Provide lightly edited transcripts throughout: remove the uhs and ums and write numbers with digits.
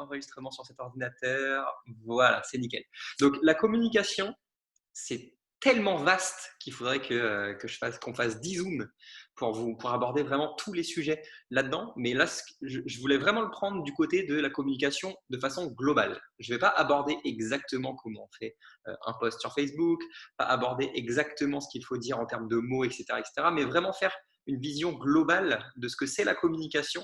enregistrement sur cet ordinateur. Voilà, c'est nickel. Donc, la communication, c'est tellement vaste qu'il faudrait qu'on fasse 10 zooms pour aborder vraiment tous les sujets là-dedans. Mais là, je voulais vraiment le prendre du côté de la communication de façon globale. Je ne vais pas aborder exactement comment on fait un post sur Facebook, pas aborder exactement ce qu'il faut dire en termes de mots, etc., mais vraiment faire une vision globale de ce que c'est la communication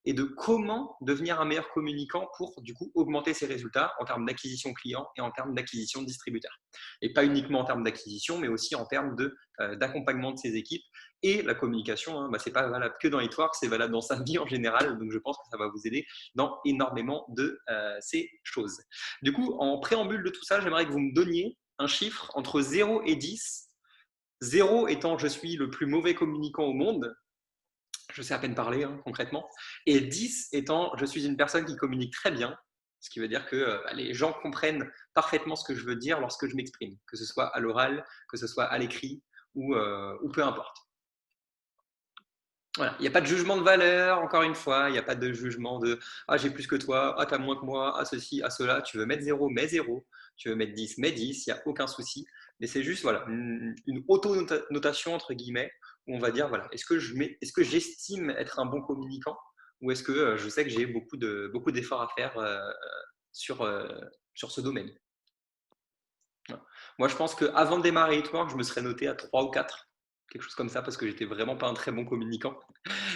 et de comment devenir un meilleur communicant pour du coup augmenter ses résultats en termes d'acquisition client et en termes d'acquisition de distributeurs. Et pas uniquement en termes d'acquisition, mais aussi en termes d'accompagnement de ses équipes. Et la communication, hein, ce n'est pas valable que dans Hitwork, c'est valable dans sa vie en général. Donc je pense que ça va vous aider dans énormément de ces choses. Du coup, en préambule de tout ça, j'aimerais que vous me donniez un chiffre entre 0 et 10. 0 étant je suis le plus mauvais communicant au monde, je sais à peine parler hein, concrètement, et 10 étant je suis une personne qui communique très bien, ce qui veut dire que les gens comprennent parfaitement ce que je veux dire lorsque je m'exprime, que ce soit à l'oral, que ce soit à l'écrit ou peu importe. Voilà. Il n'y a pas de jugement de valeur, encore une fois, il n'y a pas de jugement de « ah j'ai plus que toi, ah t'as moins que moi, ah ceci, ah cela », tu veux mettre 0, mets 0, tu veux mettre 10, mets 10, il n'y a aucun souci, mais c'est juste voilà, une auto-notation entre guillemets, où on va dire voilà, est-ce que j'estime être un bon communicant ou est-ce que je sais que j'ai beaucoup d'efforts à faire sur ce domaine. Voilà. Moi je pense qu'avant de démarrer Hitwork, je me serais noté à 3 ou 4, quelque chose comme ça, parce que j'étais vraiment pas un très bon communicant.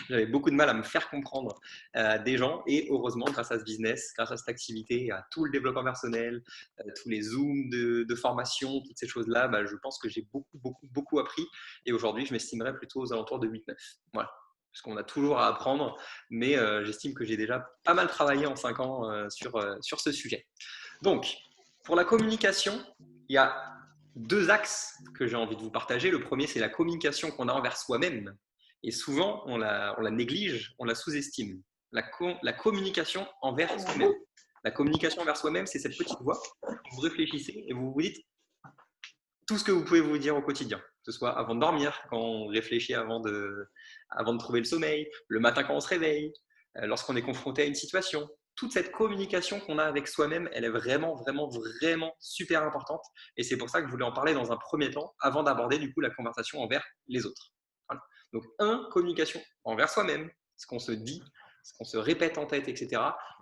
J'avais beaucoup de mal à me faire comprendre des gens et heureusement, grâce à ce business, grâce à cette activité, à tout le développement personnel, tous les zooms de formation, toutes ces choses-là, je pense que j'ai beaucoup appris et aujourd'hui, je m'estimerais plutôt aux alentours de 8-9. Voilà. Parce qu'on a toujours à apprendre, mais j'estime que j'ai déjà pas mal travaillé en 5 ans sur ce sujet. Donc, pour la communication, il y a 2 axes que j'ai envie de vous partager. Le premier, c'est la communication qu'on a envers soi-même. Et souvent, on la néglige, on la sous-estime. La communication envers soi-même. La communication envers soi-même, c'est cette petite voix. Vous réfléchissez et vous vous dites tout ce que vous pouvez vous dire au quotidien. Que ce soit avant de dormir, quand on réfléchit avant de trouver le sommeil, le matin quand on se réveille, lorsqu'on est confronté à une situation. Toute cette communication qu'on a avec soi-même, elle est vraiment super importante. Et c'est pour ça que je voulais en parler dans un premier temps, avant d'aborder du coup la conversation envers les autres. Voilà. Donc, communication envers soi-même, ce qu'on se dit, ce qu'on se répète en tête, etc.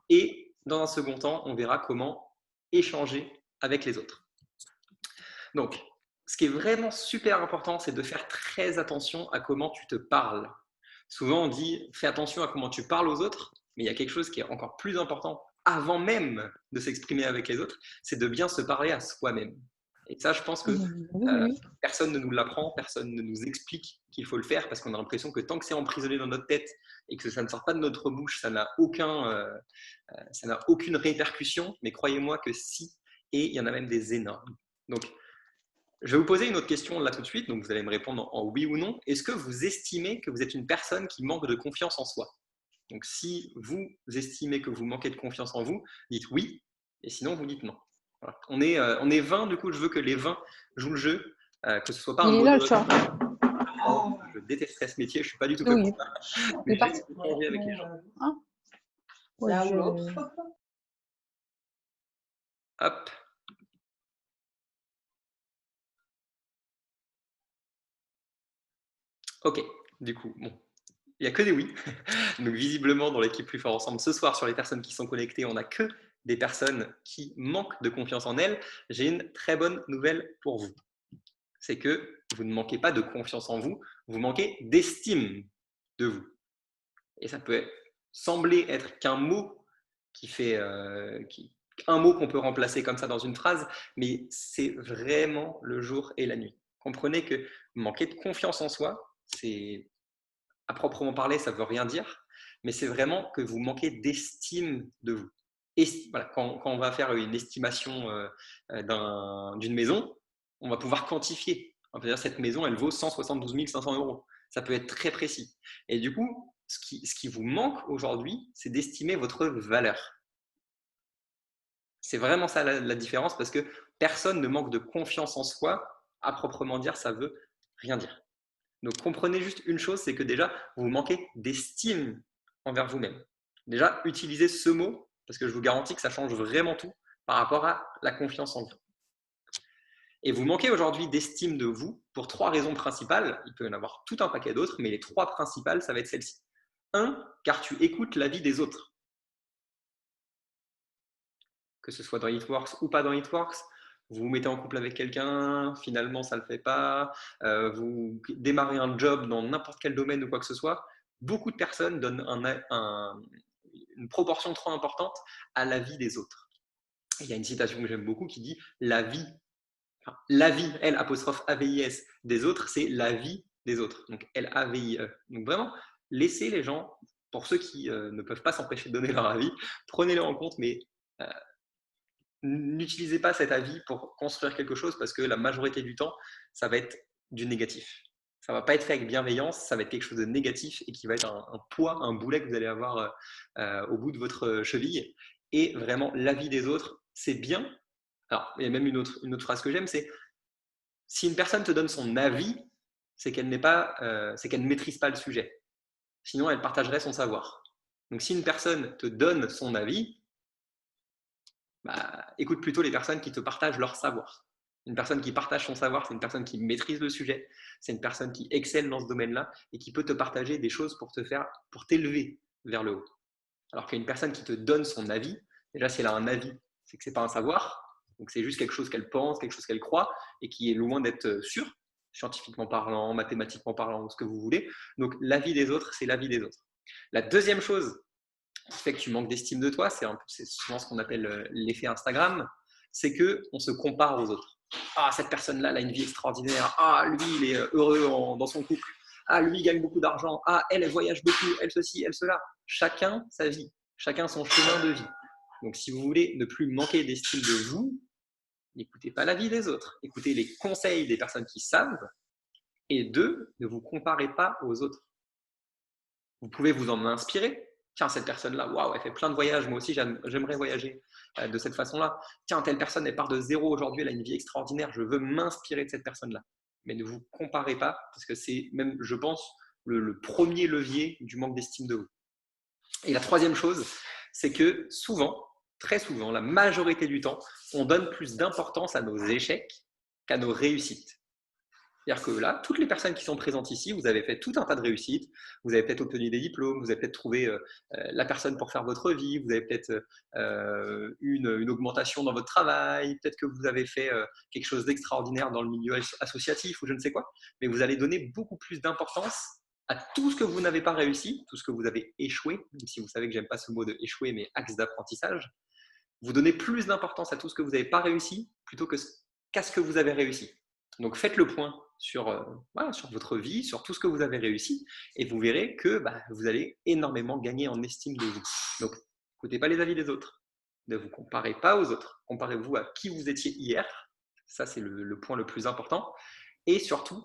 Et dans un second temps, on verra comment échanger avec les autres. Donc, ce qui est vraiment super important, c'est de faire très attention à comment tu te parles. Souvent, on dit fais attention à comment tu parles aux autres, mais il y a quelque chose qui est encore plus important avant même de s'exprimer avec les autres, c'est de bien se parler à soi-même. Et ça, je pense que personne ne nous l'apprend, personne ne nous explique qu'il faut le faire parce qu'on a l'impression que tant que c'est emprisonné dans notre tête et que ça ne sort pas de notre bouche, ça n'a aucune répercussion. Mais croyez-moi que si, et il y en a même des énormes. Donc, je vais vous poser une autre question là tout de suite, donc vous allez me répondre en oui ou non. Est-ce que vous estimez que vous êtes une personne qui manque de confiance en soi? Donc, si vous estimez que vous manquez de confiance en vous, dites oui, et sinon vous dites non. Voilà. On est 20, du coup, je veux que les 20 jouent le jeu, que ce soit pas un Il est là le modérateur. chat. Je détesterais ce métier, je suis pas du tout comme ça. Mais j'aime échanger avec les gens. Hop. Ok, du coup, bon, il n'y a que des oui. Donc visiblement, dans l'équipe Plus Fort Ensemble, ce soir, sur les personnes qui sont connectées, on n'a que des personnes qui manquent de confiance en elles. J'ai une très bonne nouvelle pour vous. C'est que vous ne manquez pas de confiance en vous, vous manquez d'estime de vous. Et ça peut sembler être qu'un mot un mot qu'on peut remplacer comme ça dans une phrase, mais c'est vraiment le jour et la nuit. Comprenez que manquer de confiance en soi, c'est à proprement parler, ça ne veut rien dire, mais c'est vraiment que vous manquez d'estime de vous. Et voilà, quand on va faire une estimation d'une maison, on va pouvoir quantifier. On va dire cette maison, elle vaut 172 500 €. Ça peut être très précis. Et du coup, ce qui vous manque aujourd'hui, c'est d'estimer votre valeur. C'est vraiment ça la différence parce que personne ne manque de confiance en soi. À proprement dire, ça ne veut rien dire. Donc, comprenez juste une chose, c'est que déjà, vous manquez d'estime envers vous-même. Déjà, utilisez ce mot Parce que je vous garantis que ça change vraiment tout par rapport à la confiance en vous. Et vous manquez aujourd'hui d'estime de vous pour 3 raisons principales. Il peut y en avoir tout un paquet d'autres, mais les 3 principales, ça va être celles-ci. 1, car tu écoutes l'avis des autres. Que ce soit dans Hitworks ou pas dans Hitworks, vous vous mettez en couple avec quelqu'un, finalement ça ne le fait pas, vous démarrez un job dans n'importe quel domaine ou quoi que ce soit, beaucoup de personnes donnent une proportion trop importante à l'avis des autres. Et il y a une citation que j'aime beaucoup qui dit « la vie, L apostrophe A-V-I-S des autres, c'est la vie des autres. » Donc L-A-V-I-E. Donc vraiment, laissez les gens, pour ceux qui ne peuvent pas s'empêcher de donner leur avis, prenez-le en compte, mais n'utilisez pas cet avis pour construire quelque chose parce que la majorité du temps, ça va être du négatif. Ça ne va pas être fait avec bienveillance, ça va être quelque chose de négatif et qui va être un poids, un boulet que vous allez avoir au bout de votre cheville. Et vraiment, l'avis des autres, c'est bien. Alors, il y a même une autre phrase que j'aime, c'est si une personne te donne son avis, c'est qu'elle ne maîtrise pas le sujet. Sinon, elle partagerait son savoir. Donc, si une personne te donne son avis, écoute plutôt les personnes qui te partagent leur savoir. Une personne qui partage son savoir, c'est une personne qui maîtrise le sujet, c'est une personne qui excelle dans ce domaine-là et qui peut te partager des choses pour t'élever vers le haut. Alors qu'une personne qui te donne son avis, déjà si elle a un avis, c'est que c'est pas un savoir, donc c'est juste quelque chose qu'elle pense, quelque chose qu'elle croit et qui est loin d'être sûr, scientifiquement parlant, mathématiquement parlant, ce que vous voulez. Donc l'avis des autres, c'est l'avis des autres. La deuxième chose qui fait que tu manques d'estime de toi, c'est souvent ce qu'on appelle l'effet Instagram, c'est qu'on se compare aux autres. Ah, cette personne-là, elle a une vie extraordinaire. Ah, lui, il est heureux dans son couple. Ah, lui, il gagne beaucoup d'argent. Ah, elle voyage beaucoup. Elle ceci, elle cela. Chacun sa vie. Chacun son chemin de vie. Donc, si vous voulez ne plus manquer d'estime de vous, n'écoutez pas l'avis des autres. Écoutez les conseils des personnes qui savent. Et 2, ne vous comparez pas aux autres. Vous pouvez vous en inspirer. Tiens, cette personne-là, waouh, elle fait plein de voyages, moi aussi j'aimerais voyager de cette façon-là. Tiens, telle personne, elle part de zéro aujourd'hui, elle a une vie extraordinaire, je veux m'inspirer de cette personne-là. Mais ne vous comparez pas, parce que c'est même, je pense, le premier levier du manque d'estime de vous. Et la troisième chose, c'est que souvent, très souvent, la majorité du temps, on donne plus d'importance à nos échecs qu'à nos réussites. C'est-à-dire que là, toutes les personnes qui sont présentes ici, vous avez fait tout un tas de réussites, vous avez peut-être obtenu des diplômes, vous avez peut-être trouvé la personne pour faire votre vie, vous avez peut-être une augmentation dans votre travail, peut-être que vous avez fait quelque chose d'extraordinaire dans le milieu associatif ou je ne sais quoi, mais vous allez donner beaucoup plus d'importance à tout ce que vous n'avez pas réussi, tout ce que vous avez échoué, même si vous savez que j'aime pas ce mot de échouer, mais axe d'apprentissage, vous donnez plus d'importance à tout ce que vous n'avez pas réussi plutôt qu'à ce que vous avez réussi. Donc faites le point sur votre vie, sur tout ce que vous avez réussi, et vous verrez que vous allez énormément gagner en estime de vous. Donc, n'écoutez pas les avis des autres, ne vous comparez pas aux autres, comparez-vous à qui vous étiez hier, ça c'est le point le plus important, et surtout,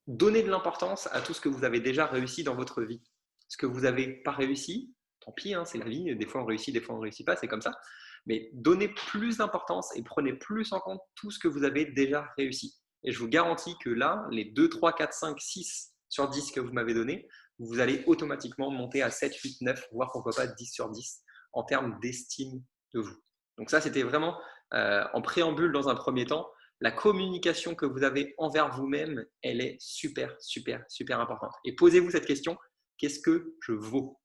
donnez de l'importance à tout ce que vous avez déjà réussi dans votre vie. Ce que vous n'avez pas réussi, tant pis, hein, c'est la vie, des fois on réussit, des fois on ne réussit pas, c'est comme ça, mais donnez plus d'importance et prenez plus en compte tout ce que vous avez déjà réussi. Et je vous garantis que là, les 2, 3, 4, 5, 6 sur 10 que vous m'avez donné, vous allez automatiquement monter à 7, 8, 9, voire pourquoi pas 10 sur 10 en termes d'estime de vous. Donc ça, c'était vraiment en préambule dans un premier temps. La communication que vous avez envers vous-même, elle est super, super, super importante. Et posez-vous cette question, qu'est-ce que je vaux?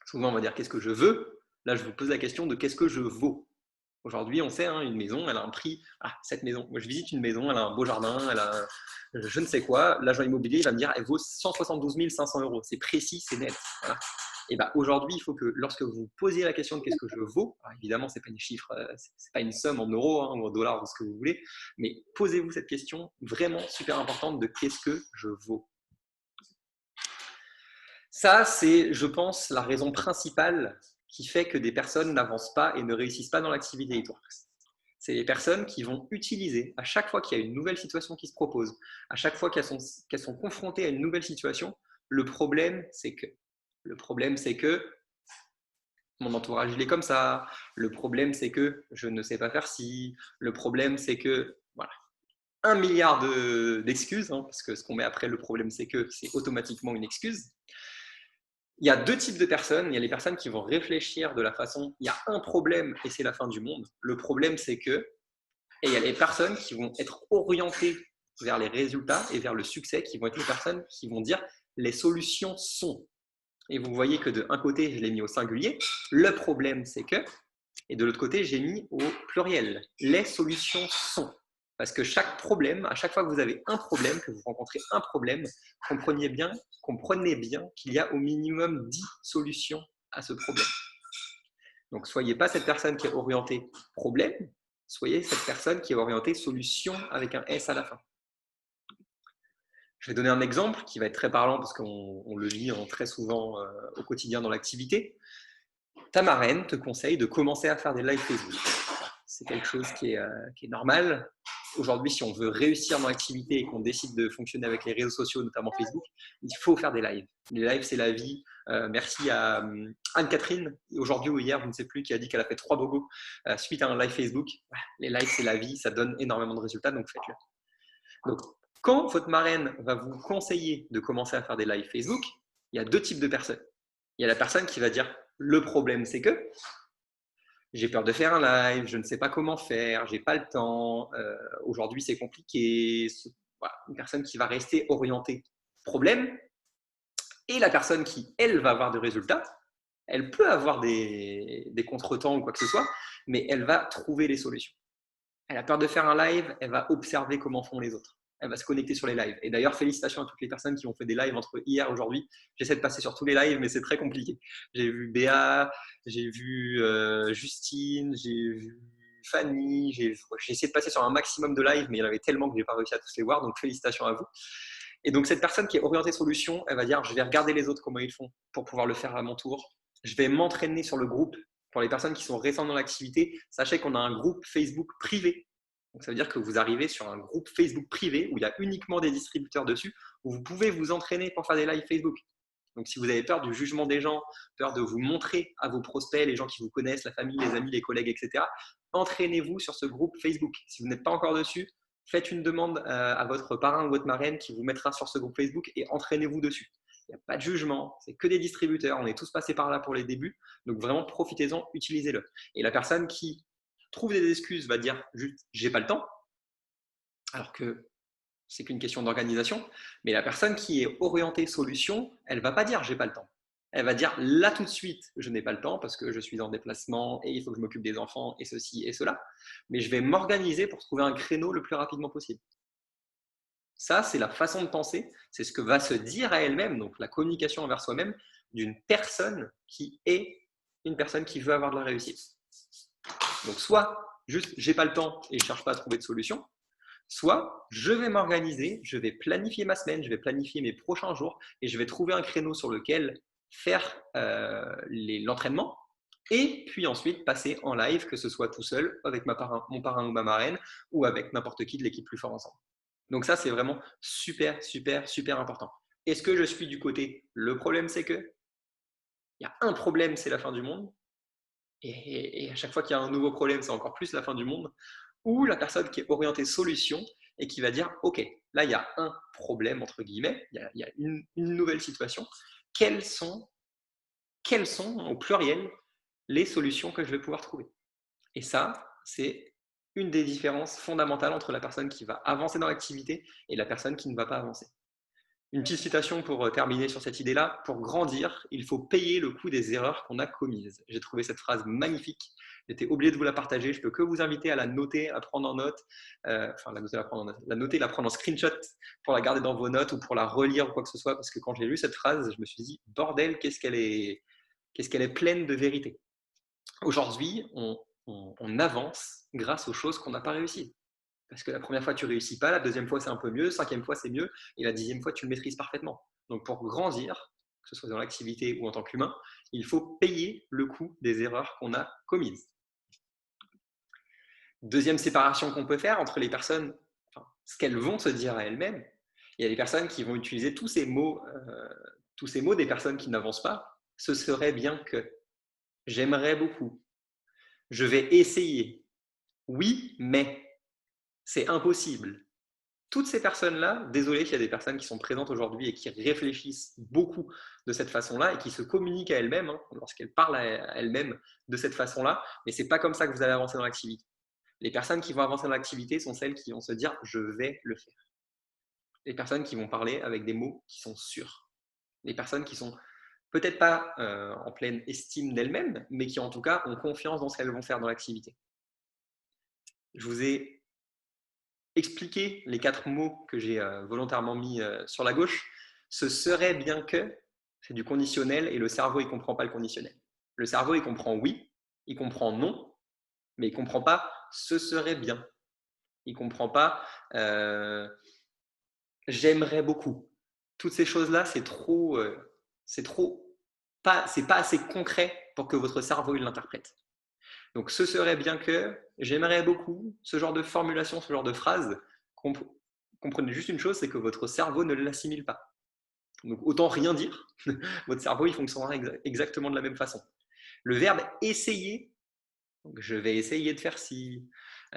Souvent, on va dire qu'est-ce que je veux? Là, je vous pose la question de qu'est-ce que je vaux? Aujourd'hui, on sait, hein, une maison, elle a un prix. Ah, cette maison, moi je visite une maison, elle a un beau jardin, elle a je ne sais quoi. L'agent immobilier il va me dire, elle vaut 172 500 €. C'est précis, c'est net. Voilà. Et aujourd'hui, il faut que lorsque vous posiez la question de qu'est-ce que je vaux, alors évidemment, ce n'est pas une chiffre, c'est pas une somme en euros hein, ou en dollars ou ce que vous voulez, mais posez-vous cette question vraiment super importante de qu'est-ce que je vaux. Ça, c'est, je pense, la raison principale qui fait que des personnes n'avancent pas et ne réussissent pas dans l'activité Hitworks. C'est les personnes qui vont utiliser, à chaque fois qu'il y a une nouvelle situation qui se propose, à chaque fois qu'elles sont confrontées à une nouvelle situation, le problème, c'est que mon entourage, il est comme ça. Le problème, c'est que je ne sais pas faire ci. Le problème, c'est que… Voilà. 1 milliard d'excuses, hein, parce que ce qu'on met après le problème, c'est que c'est automatiquement une excuse. Il y a deux types de personnes. Il y a les personnes qui vont réfléchir de la façon, il y a un problème et c'est la fin du monde. Le problème, c'est que, et il y a les personnes qui vont être orientées vers les résultats et vers le succès, qui vont être les personnes qui vont dire les solutions sont. Et vous voyez que de un côté, je l'ai mis au singulier, le problème, c'est que, et de l'autre côté, j'ai mis au pluriel, les solutions sont. Parce que chaque problème, à chaque fois que vous avez un problème, que vous rencontrez un problème, comprenez bien qu'il y a au minimum 10 solutions à ce problème. Donc, soyez pas cette personne qui est orientée problème, soyez cette personne qui est orientée solution avec un S à la fin. Je vais donner un exemple qui va être très parlant parce qu'on le lit très souvent au quotidien dans l'activité. Ta marraine te conseille de commencer à faire des lives Facebook. C'est quelque chose qui est normal. Aujourd'hui, si on veut réussir dans l'activité et qu'on décide de fonctionner avec les réseaux sociaux, notamment Facebook, il faut faire des lives. Les lives, c'est la vie. Merci à Anne-Catherine, aujourd'hui ou hier, je ne sais plus, qui a dit qu'elle a fait 3 bogos suite à un live Facebook. Les lives, c'est la vie, ça donne énormément de résultats, donc faites-le. Donc, quand votre marraine va vous conseiller de commencer à faire des lives Facebook, il y a deux types de personnes. Il y a la personne qui va dire « le problème, c'est que… » j'ai peur de faire un live, je ne sais pas comment faire, j'ai pas le temps, aujourd'hui c'est compliqué. Voilà, une personne qui va rester orientée problème, et la personne qui, elle, va avoir des résultats, elle peut avoir des contretemps ou quoi que ce soit, mais elle va trouver les solutions. Elle a peur de faire un live, elle va observer comment font les autres. Elle va se connecter sur les lives. Et d'ailleurs, félicitations à toutes les personnes qui ont fait des lives entre hier et aujourd'hui. J'essaie de passer sur tous les lives, mais c'est très compliqué. J'ai vu Béa, j'ai vu Justine, j'ai vu Fanny. J'ai essayé de passer sur un maximum de lives, mais il y en avait tellement que je n'ai pas réussi à tous les voir. Donc, félicitations à vous. Et donc, cette personne qui est orientée solution, elle va dire, je vais regarder les autres, comment ils font, pour pouvoir le faire à mon tour. Je vais m'entraîner sur le groupe. Pour les personnes qui sont récentes dans l'activité, sachez qu'on a un groupe Facebook privé. Donc, ça veut dire que vous arrivez sur un groupe Facebook privé où il y a uniquement des distributeurs dessus, où vous pouvez vous entraîner pour faire des lives Facebook. Donc, si vous avez peur du jugement des gens, peur de vous montrer à vos prospects, les gens qui vous connaissent, la famille, les amis, les collègues, etc., entraînez-vous sur ce groupe Facebook. Si vous n'êtes pas encore dessus, faites une demande à votre parrain ou votre marraine qui vous mettra sur ce groupe Facebook et entraînez-vous dessus. Il n'y a pas de jugement, c'est que des distributeurs, on est tous passés par là pour les débuts, donc vraiment profitez-en, utilisez-le. Et la personne qui trouve des excuses va dire juste j'ai pas le temps, alors que c'est qu'une question d'organisation, mais la personne qui est orientée solution, elle va pas dire j'ai pas le temps. Elle va dire là tout de suite je n'ai pas le temps parce que je suis en déplacement et il faut que je m'occupe des enfants et ceci et cela, mais je vais m'organiser pour trouver un créneau le plus rapidement possible. Ça, c'est la façon de penser, c'est ce que va se dire à elle-même, donc la communication envers soi-même d'une personne qui est une personne qui veut avoir de la réussite. Donc soit juste j'ai pas le temps et je cherche pas à trouver de solution, soit je vais m'organiser, je vais planifier ma semaine, je vais planifier mes prochains jours et je vais trouver un créneau sur lequel faire l'entraînement et puis ensuite passer en live, que ce soit tout seul, avec mon parrain ou ma marraine ou avec n'importe qui de l'équipe Plus Fort Ensemble. Donc ça, c'est vraiment super, super, super important. Est-ce que je suis du côté le problème, c'est que il y a un problème, c'est la fin du monde, et à chaque fois qu'il y a un nouveau problème, c'est encore plus la fin du monde, ou la personne qui est orientée solution et qui va dire ok, là il y a un problème entre guillemets, il y a une nouvelle situation, quelles sont au pluriel les solutions que je vais pouvoir trouver. Et ça, c'est une des différences fondamentales entre la personne qui va avancer dans l'activité et la personne qui ne va pas avancer. Une petite citation pour terminer sur cette idée-là. Pour grandir, il faut payer le coût des erreurs qu'on a commises. J'ai trouvé cette phrase magnifique. J'étais obligé de vous la partager. Je peux que vous inviter à la noter, à prendre en note, la noter, la prendre en screenshot pour la garder dans vos notes ou pour la relire ou quoi que ce soit. Parce que quand j'ai lu cette phrase, je me suis dit, bordel, qu'est-ce qu'elle est pleine de vérité. Aujourd'hui, on avance grâce aux choses qu'on n'a pas réussies. Parce que la première fois, tu ne réussis pas, la deuxième fois, c'est un peu mieux, 5e fois, c'est mieux, et la 10e fois, tu le maîtrises parfaitement. Donc, pour grandir, que ce soit dans l'activité ou en tant qu'humain, il faut payer le coût des erreurs qu'on a commises. Deuxième séparation qu'on peut faire entre les personnes, ce qu'elles vont se dire à elles-mêmes. Il y a des personnes qui vont utiliser tous ces mots des personnes qui n'avancent pas. Ce serait bien que, j'aimerais beaucoup, je vais essayer, oui, mais c'est impossible. toutes ces personnes-là, désolé qu'il y a des personnes qui sont présentes aujourd'hui et qui réfléchissent beaucoup de cette façon-là et qui se communiquent à elles-mêmes lorsqu'elles parlent à elles-mêmes de cette façon-là, mais ce n'est pas comme ça que vous allez avancer dans l'activité. Les personnes qui vont avancer dans l'activité sont celles qui vont se dire je vais le faire. Les personnes qui vont parler avec des mots qui sont sûrs. Les personnes qui sont peut-être pas en pleine estime d'elles-mêmes, mais qui en tout cas ont confiance dans ce qu'elles vont faire dans l'activité. Je vous ai expliqué les 4 mots que j'ai volontairement mis sur la gauche. Ce serait bien que, c'est du conditionnel et le cerveau il comprend pas le conditionnel. Le cerveau il comprend oui, il comprend non, mais il comprend pas ce serait bien. Il comprend pas j'aimerais beaucoup. Toutes ces choses-là, c'est pas assez concret pour que votre cerveau il l'interprète. Donc, ce serait bien que, j'aimerais beaucoup, ce genre de formulation, ce genre de phrase, comprenez juste une chose, c'est que votre cerveau ne l'assimile pas. Donc, autant rien dire, votre cerveau, il fonctionnera exactement de la même façon. Le verbe essayer, donc je vais essayer de faire ci,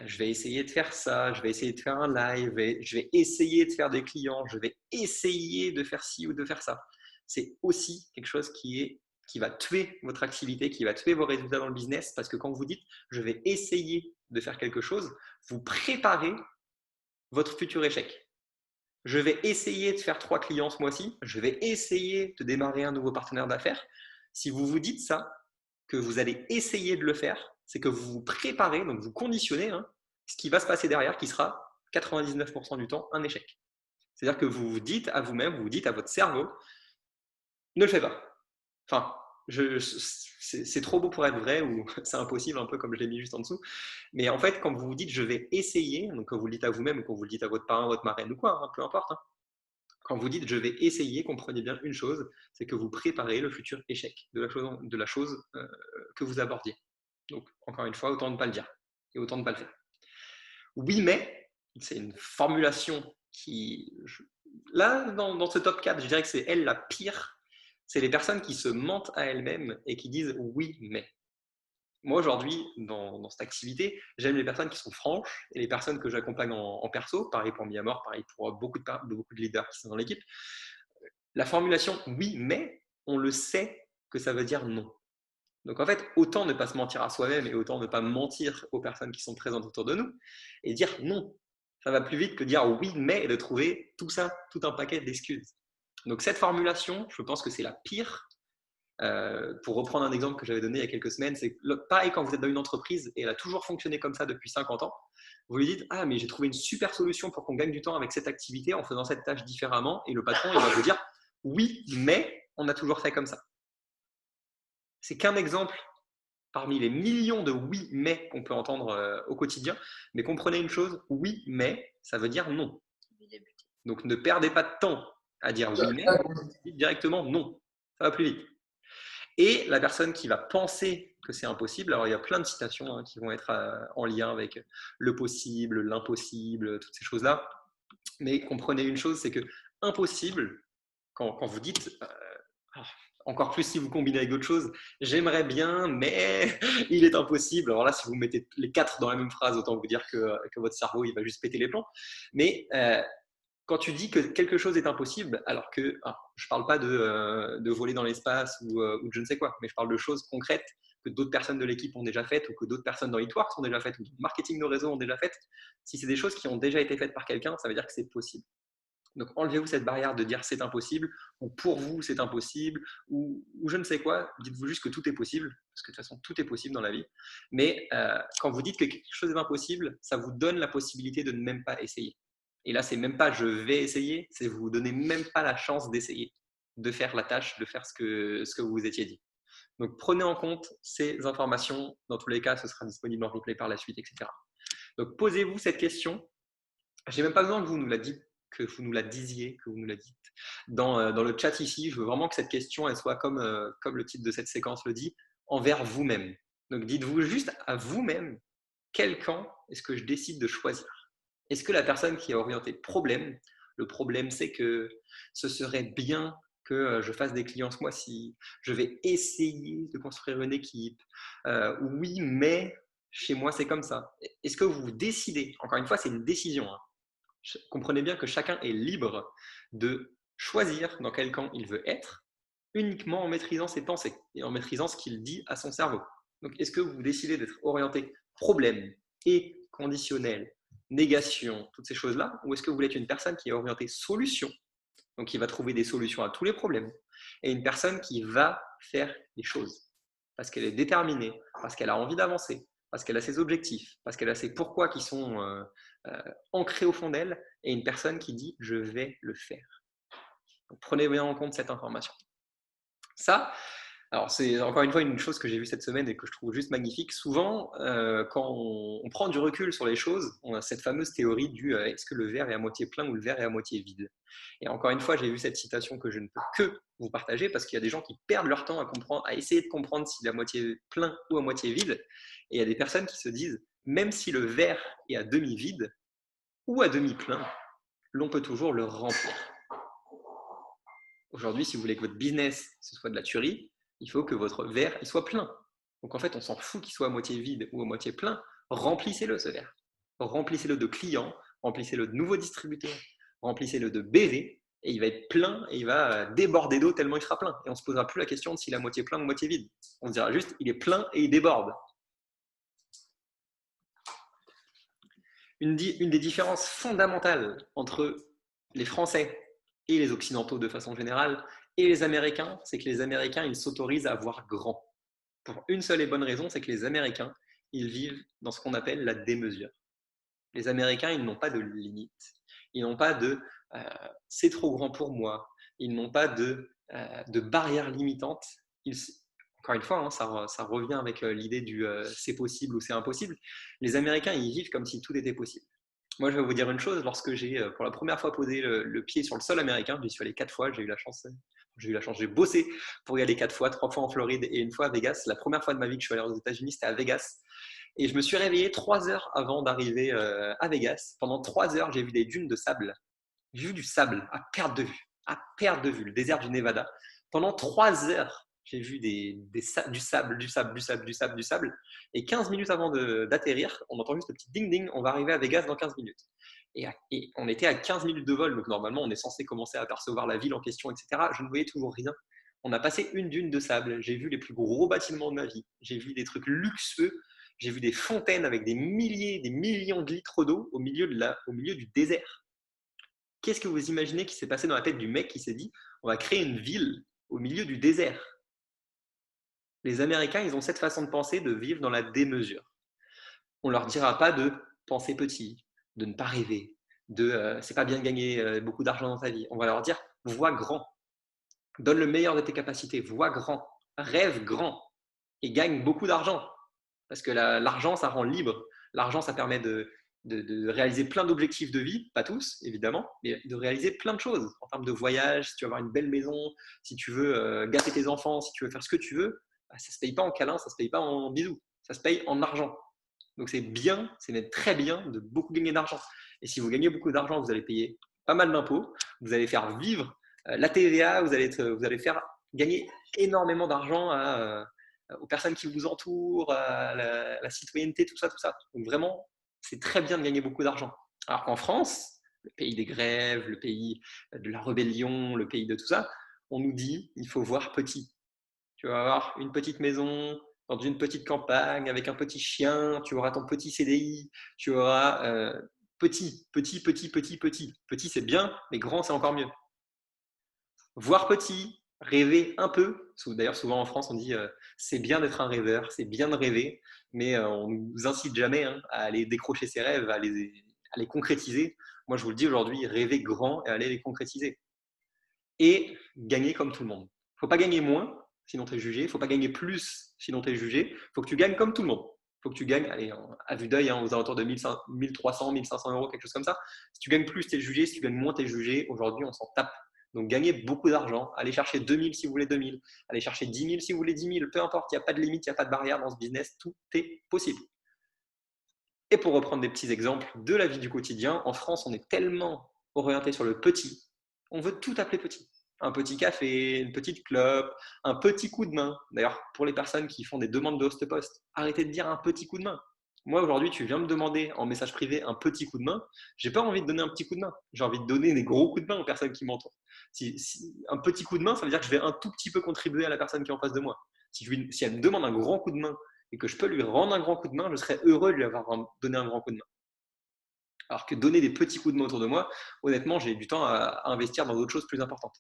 je vais essayer de faire ça, je vais essayer de faire un live, je vais essayer de faire des clients, je vais essayer de faire ci ou de faire ça. C'est aussi quelque chose qui va tuer votre activité, qui va tuer vos résultats dans le business, parce que quand vous dites je vais essayer de faire quelque chose, vous préparez votre futur échec. Je vais essayer de faire 3 clients ce mois-ci, je vais essayer de démarrer un nouveau partenaire d'affaires. Si vous vous dites ça, que vous allez essayer de le faire, c'est que vous vous préparez, donc vous conditionnez ce qui va se passer derrière, qui sera 99% du temps un échec. C'est-à-dire que vous vous dites à vous-même, vous vous dites à votre cerveau, ne le fais pas. Enfin, c'est trop beau pour être vrai ou c'est impossible, un peu comme je l'ai mis juste en dessous. Mais en fait, quand vous vous dites je vais essayer, donc quand vous le dites à vous-même ou quand vous le dites à votre parrain, votre marraine ou quoi, peu importe, quand vous dites je vais essayer, comprenez bien une chose, c'est que vous préparez le futur échec de la chose que vous abordiez. Donc, encore une fois, autant ne pas le dire et autant ne pas le faire. Oui, mais, c'est une formulation qui. Là, dans ce top 4, je dirais que c'est elle la pire. C'est les personnes qui se mentent à elles-mêmes et qui disent oui, mais. Moi, aujourd'hui, dans cette activité, j'aime les personnes qui sont franches et les personnes que j'accompagne en perso. Pareil pour Miamor, pareil pour beaucoup de leaders qui sont dans l'équipe. La formulation oui, mais, on le sait que ça veut dire non. Donc en fait, autant ne pas se mentir à soi-même et autant ne pas mentir aux personnes qui sont présentes autour de nous et dire non. Ça va plus vite que dire oui, mais et de trouver tout ça, tout un paquet d'excuses. Donc cette formulation, je pense que c'est la pire. Pour reprendre un exemple que j'avais donné il y a quelques semaines, c'est pareil quand vous êtes dans une entreprise et elle a toujours fonctionné comme ça depuis 50 ans, vous lui dites ah mais j'ai trouvé une super solution pour qu'on gagne du temps avec cette activité en faisant cette tâche différemment et le patron il va vous dire oui, mais on a toujours fait comme ça. C'est qu'un exemple parmi les millions de oui mais qu'on peut entendre au quotidien. Mais comprenez une chose, oui mais, ça veut dire non. Donc ne perdez pas de temps à dire oui mais, dites directement non. Ça va plus vite. Et la personne qui va penser que c'est impossible, alors il y a plein de citations qui vont être en lien avec le possible, l'impossible, toutes ces choses-là. Mais comprenez une chose, c'est que impossible, quand vous dites encore plus si vous combinez avec d'autres choses, j'aimerais bien, mais il est impossible. Alors là, si vous mettez les 4 dans la même phrase, autant vous dire que votre cerveau, il va juste péter les plombs. Mais quand tu dis que quelque chose est impossible, alors que je ne parle pas de voler dans l'espace ou de je ne sais quoi, mais je parle de choses concrètes que d'autres personnes de l'équipe ont déjà faites ou que d'autres personnes dans Hitworks ont déjà faites ou dans le marketing de réseau ont déjà faites. Si c'est des choses qui ont déjà été faites par quelqu'un, ça veut dire que c'est possible. Donc enlevez-vous cette barrière de dire c'est impossible, ou pour vous c'est impossible, ou je ne sais quoi, dites-vous juste que tout est possible, parce que de toute façon tout est possible dans la vie. Mais quand vous dites que quelque chose est impossible, ça vous donne la possibilité de ne même pas essayer. Et là, c'est même pas je vais essayer, c'est vous donnez même pas la chance d'essayer, de faire la tâche, de faire ce que vous vous étiez dit. Donc prenez en compte ces informations, dans tous les cas, ce sera disponible en replay par la suite, etc. Donc posez-vous cette question. J'ai même pas besoin que vous nous la dites, que vous nous la disiez, que vous nous la dites. Dans le chat ici, je veux vraiment que cette question elle soit comme le titre de cette séquence le dit, envers vous-même. Donc dites-vous juste à vous-même quel camp est-ce que je décide de choisir. Est-ce que la personne qui a orienté problème, le problème c'est que ce serait bien que je fasse des clients ce mois-ci, je vais essayer de construire une équipe, oui mais chez moi c'est comme ça. Est-ce que vous décidez, encore une fois c'est une décision, Comprenez bien que chacun est libre de choisir dans quel camp il veut être, uniquement en maîtrisant ses pensées et en maîtrisant ce qu'il dit à son cerveau. Donc, est-ce que vous décidez d'être orienté problème et conditionnel, négation, toutes ces choses-là, ou est-ce que vous voulez être une personne qui est orientée solution, donc qui va trouver des solutions à tous les problèmes, et une personne qui va faire les choses parce qu'elle est déterminée, parce qu'elle a envie d'avancer, parce qu'elle a ses objectifs, parce qu'elle a ses pourquoi qui sont ancrés au fond d'elle, et une personne qui dit je vais le faire. Donc, prenez bien en compte cette information. Ça, alors c'est encore une fois une chose que j'ai vue cette semaine et que je trouve juste magnifique. Souvent, quand on prend du recul sur les choses, on a cette fameuse théorie du est-ce que le verre est à moitié plein ou le verre est à moitié vide. Et encore une fois, j'ai vu cette citation que je ne peux que vous partager parce qu'il y a des gens qui perdent leur temps à comprendre, à essayer de comprendre s'il est à moitié plein ou à moitié vide. Et il y a des personnes qui se disent même si le verre est à demi vide ou à demi plein, l'on peut toujours le remplir. Aujourd'hui, si vous voulez que votre business ce soit de la tuerie, il faut que votre verre il soit plein. Donc en fait, on s'en fout qu'il soit à moitié vide ou à moitié plein. Remplissez-le ce verre. Remplissez-le de clients, remplissez-le de nouveaux distributeurs, remplissez-le de BV et il va être plein et il va déborder d'eau tellement il sera plein. Et on ne se posera plus la question de s'il est à moitié plein ou moitié vide. On se dira juste il est plein et il déborde. Une des différences fondamentales entre les Français et les Occidentaux de façon générale et les Américains, c'est que les Américains, ils s'autorisent à voir grand. Pour une seule et bonne raison, c'est que les Américains, ils vivent dans ce qu'on appelle la démesure. Les Américains, ils n'ont pas de limite. Ils n'ont pas de c'est trop grand pour moi. Ils n'ont pas de barrières limitantes. Encore une fois, hein, ça revient avec l'idée du c'est possible ou c'est impossible. Les Américains, ils vivent comme si tout était possible. Moi, je vais vous dire une chose. Lorsque j'ai pour la première fois posé le pied sur le sol américain, j'y suis allé 4 fois, j'ai eu la chance, j'ai bossé pour y aller 4 fois, 3 fois en Floride et une fois à Vegas. La première fois de ma vie que je suis allé aux États-Unis, c'était à Vegas. Et je me suis réveillé 3 heures avant d'arriver à Vegas. Pendant 3 heures, j'ai vu des dunes de sable. J'ai vu du sable à perte de vue, le désert du Nevada. Pendant 3 heures, j'ai vu du sable. Et 15 minutes avant d'atterrir, on entend juste le petit ding-ding, on va arriver à Vegas dans 15 minutes. Et on était à 15 minutes de vol, donc normalement, on est censé commencer à apercevoir la ville en question, etc. Je ne voyais toujours rien. On a passé une dune de sable. J'ai vu les plus gros bâtiments de ma vie. J'ai vu des trucs luxueux. J'ai vu des fontaines avec des milliers, des millions de litres d'eau au milieu du désert. Qu'est-ce que vous imaginez qui s'est passé dans la tête du mec qui s'est dit on va créer une ville au milieu du désert? Les Américains, ils ont cette façon de penser, de vivre dans la démesure. On ne leur dira pas de penser petit, de ne pas rêver, de c'est pas bien de gagner beaucoup d'argent dans ta vie. On va leur dire vois grand, donne le meilleur de tes capacités, vois grand, rêve grand et gagne beaucoup d'argent. Parce que l'argent, ça rend libre. L'argent, ça permet de réaliser plein d'objectifs de vie, pas tous évidemment, mais de réaliser plein de choses en termes de voyage. Si tu veux avoir une belle maison, si tu veux gâter tes enfants, si tu veux faire ce que tu veux, bah, ça ne se paye pas en câlin, ça ne se paye pas en bisous, ça se paye en argent. Donc c'est bien, c'est même très bien de beaucoup gagner d'argent. Et si vous gagnez beaucoup d'argent, vous allez payer pas mal d'impôts, vous allez faire vivre la TVA, vous allez faire gagner énormément d'argent aux personnes qui vous entourent, à la citoyenneté, tout ça, tout ça. Donc vraiment, c'est très bien de gagner beaucoup d'argent. Alors qu'en France, le pays des grèves, le pays de la rébellion, le pays de tout ça, on nous dit il faut voir petit. Tu vas avoir une petite maison dans une petite campagne avec un petit chien, tu auras ton petit CDI, tu auras petit, petit, petit, petit, petit. Petit, c'est bien, mais grand, c'est encore mieux. Voir petit, rêver un peu. D'ailleurs, souvent en France, on dit c'est bien d'être un rêveur, c'est bien de rêver, mais on ne nous incite jamais à aller décrocher ses rêves, à les concrétiser. Moi, je vous le dis aujourd'hui, rêvez grand et allez les concrétiser. Et gagner comme tout le monde. Il ne faut pas gagner moins, sinon tu es jugé. Il ne faut pas gagner plus, sinon tu es jugé. Il faut que tu gagnes comme tout le monde. Il faut que tu gagnes, allez, à vue d'œil, aux alentours de 1300, 1500 euros, quelque chose comme ça. Si tu gagnes plus, tu es jugé. Si tu gagnes moins, tu es jugé. Aujourd'hui, on s'en tape. Donc, gagnez beaucoup d'argent. Allez chercher 2000 si vous voulez 2000. Allez chercher 10 000 si vous voulez 10 000. Peu importe, il n'y a pas de limite, il n'y a pas de barrière dans ce business. Tout est possible. Et pour reprendre des petits exemples de la vie du quotidien, en France, on est tellement orienté sur le petit. On veut tout appeler petit. Un petit café, une petite clope, un petit coup de main. D'ailleurs, pour les personnes qui font des demandes de host-post, arrêtez de dire un petit coup de main. Moi, aujourd'hui, tu viens me demander en message privé un petit coup de main. J'ai pas envie de donner un petit coup de main. J'ai envie de donner des gros coups de main aux personnes qui m'entourent. Un petit coup de main, ça veut dire que je vais un tout petit peu contribuer à la personne qui est en face de moi. Si elle me demande un grand coup de main et que je peux lui rendre un grand coup de main, je serais heureux de lui avoir donné un grand coup de main. Alors que donner des petits coups de main autour de moi, honnêtement, j'ai du temps à investir dans d'autres choses plus importantes.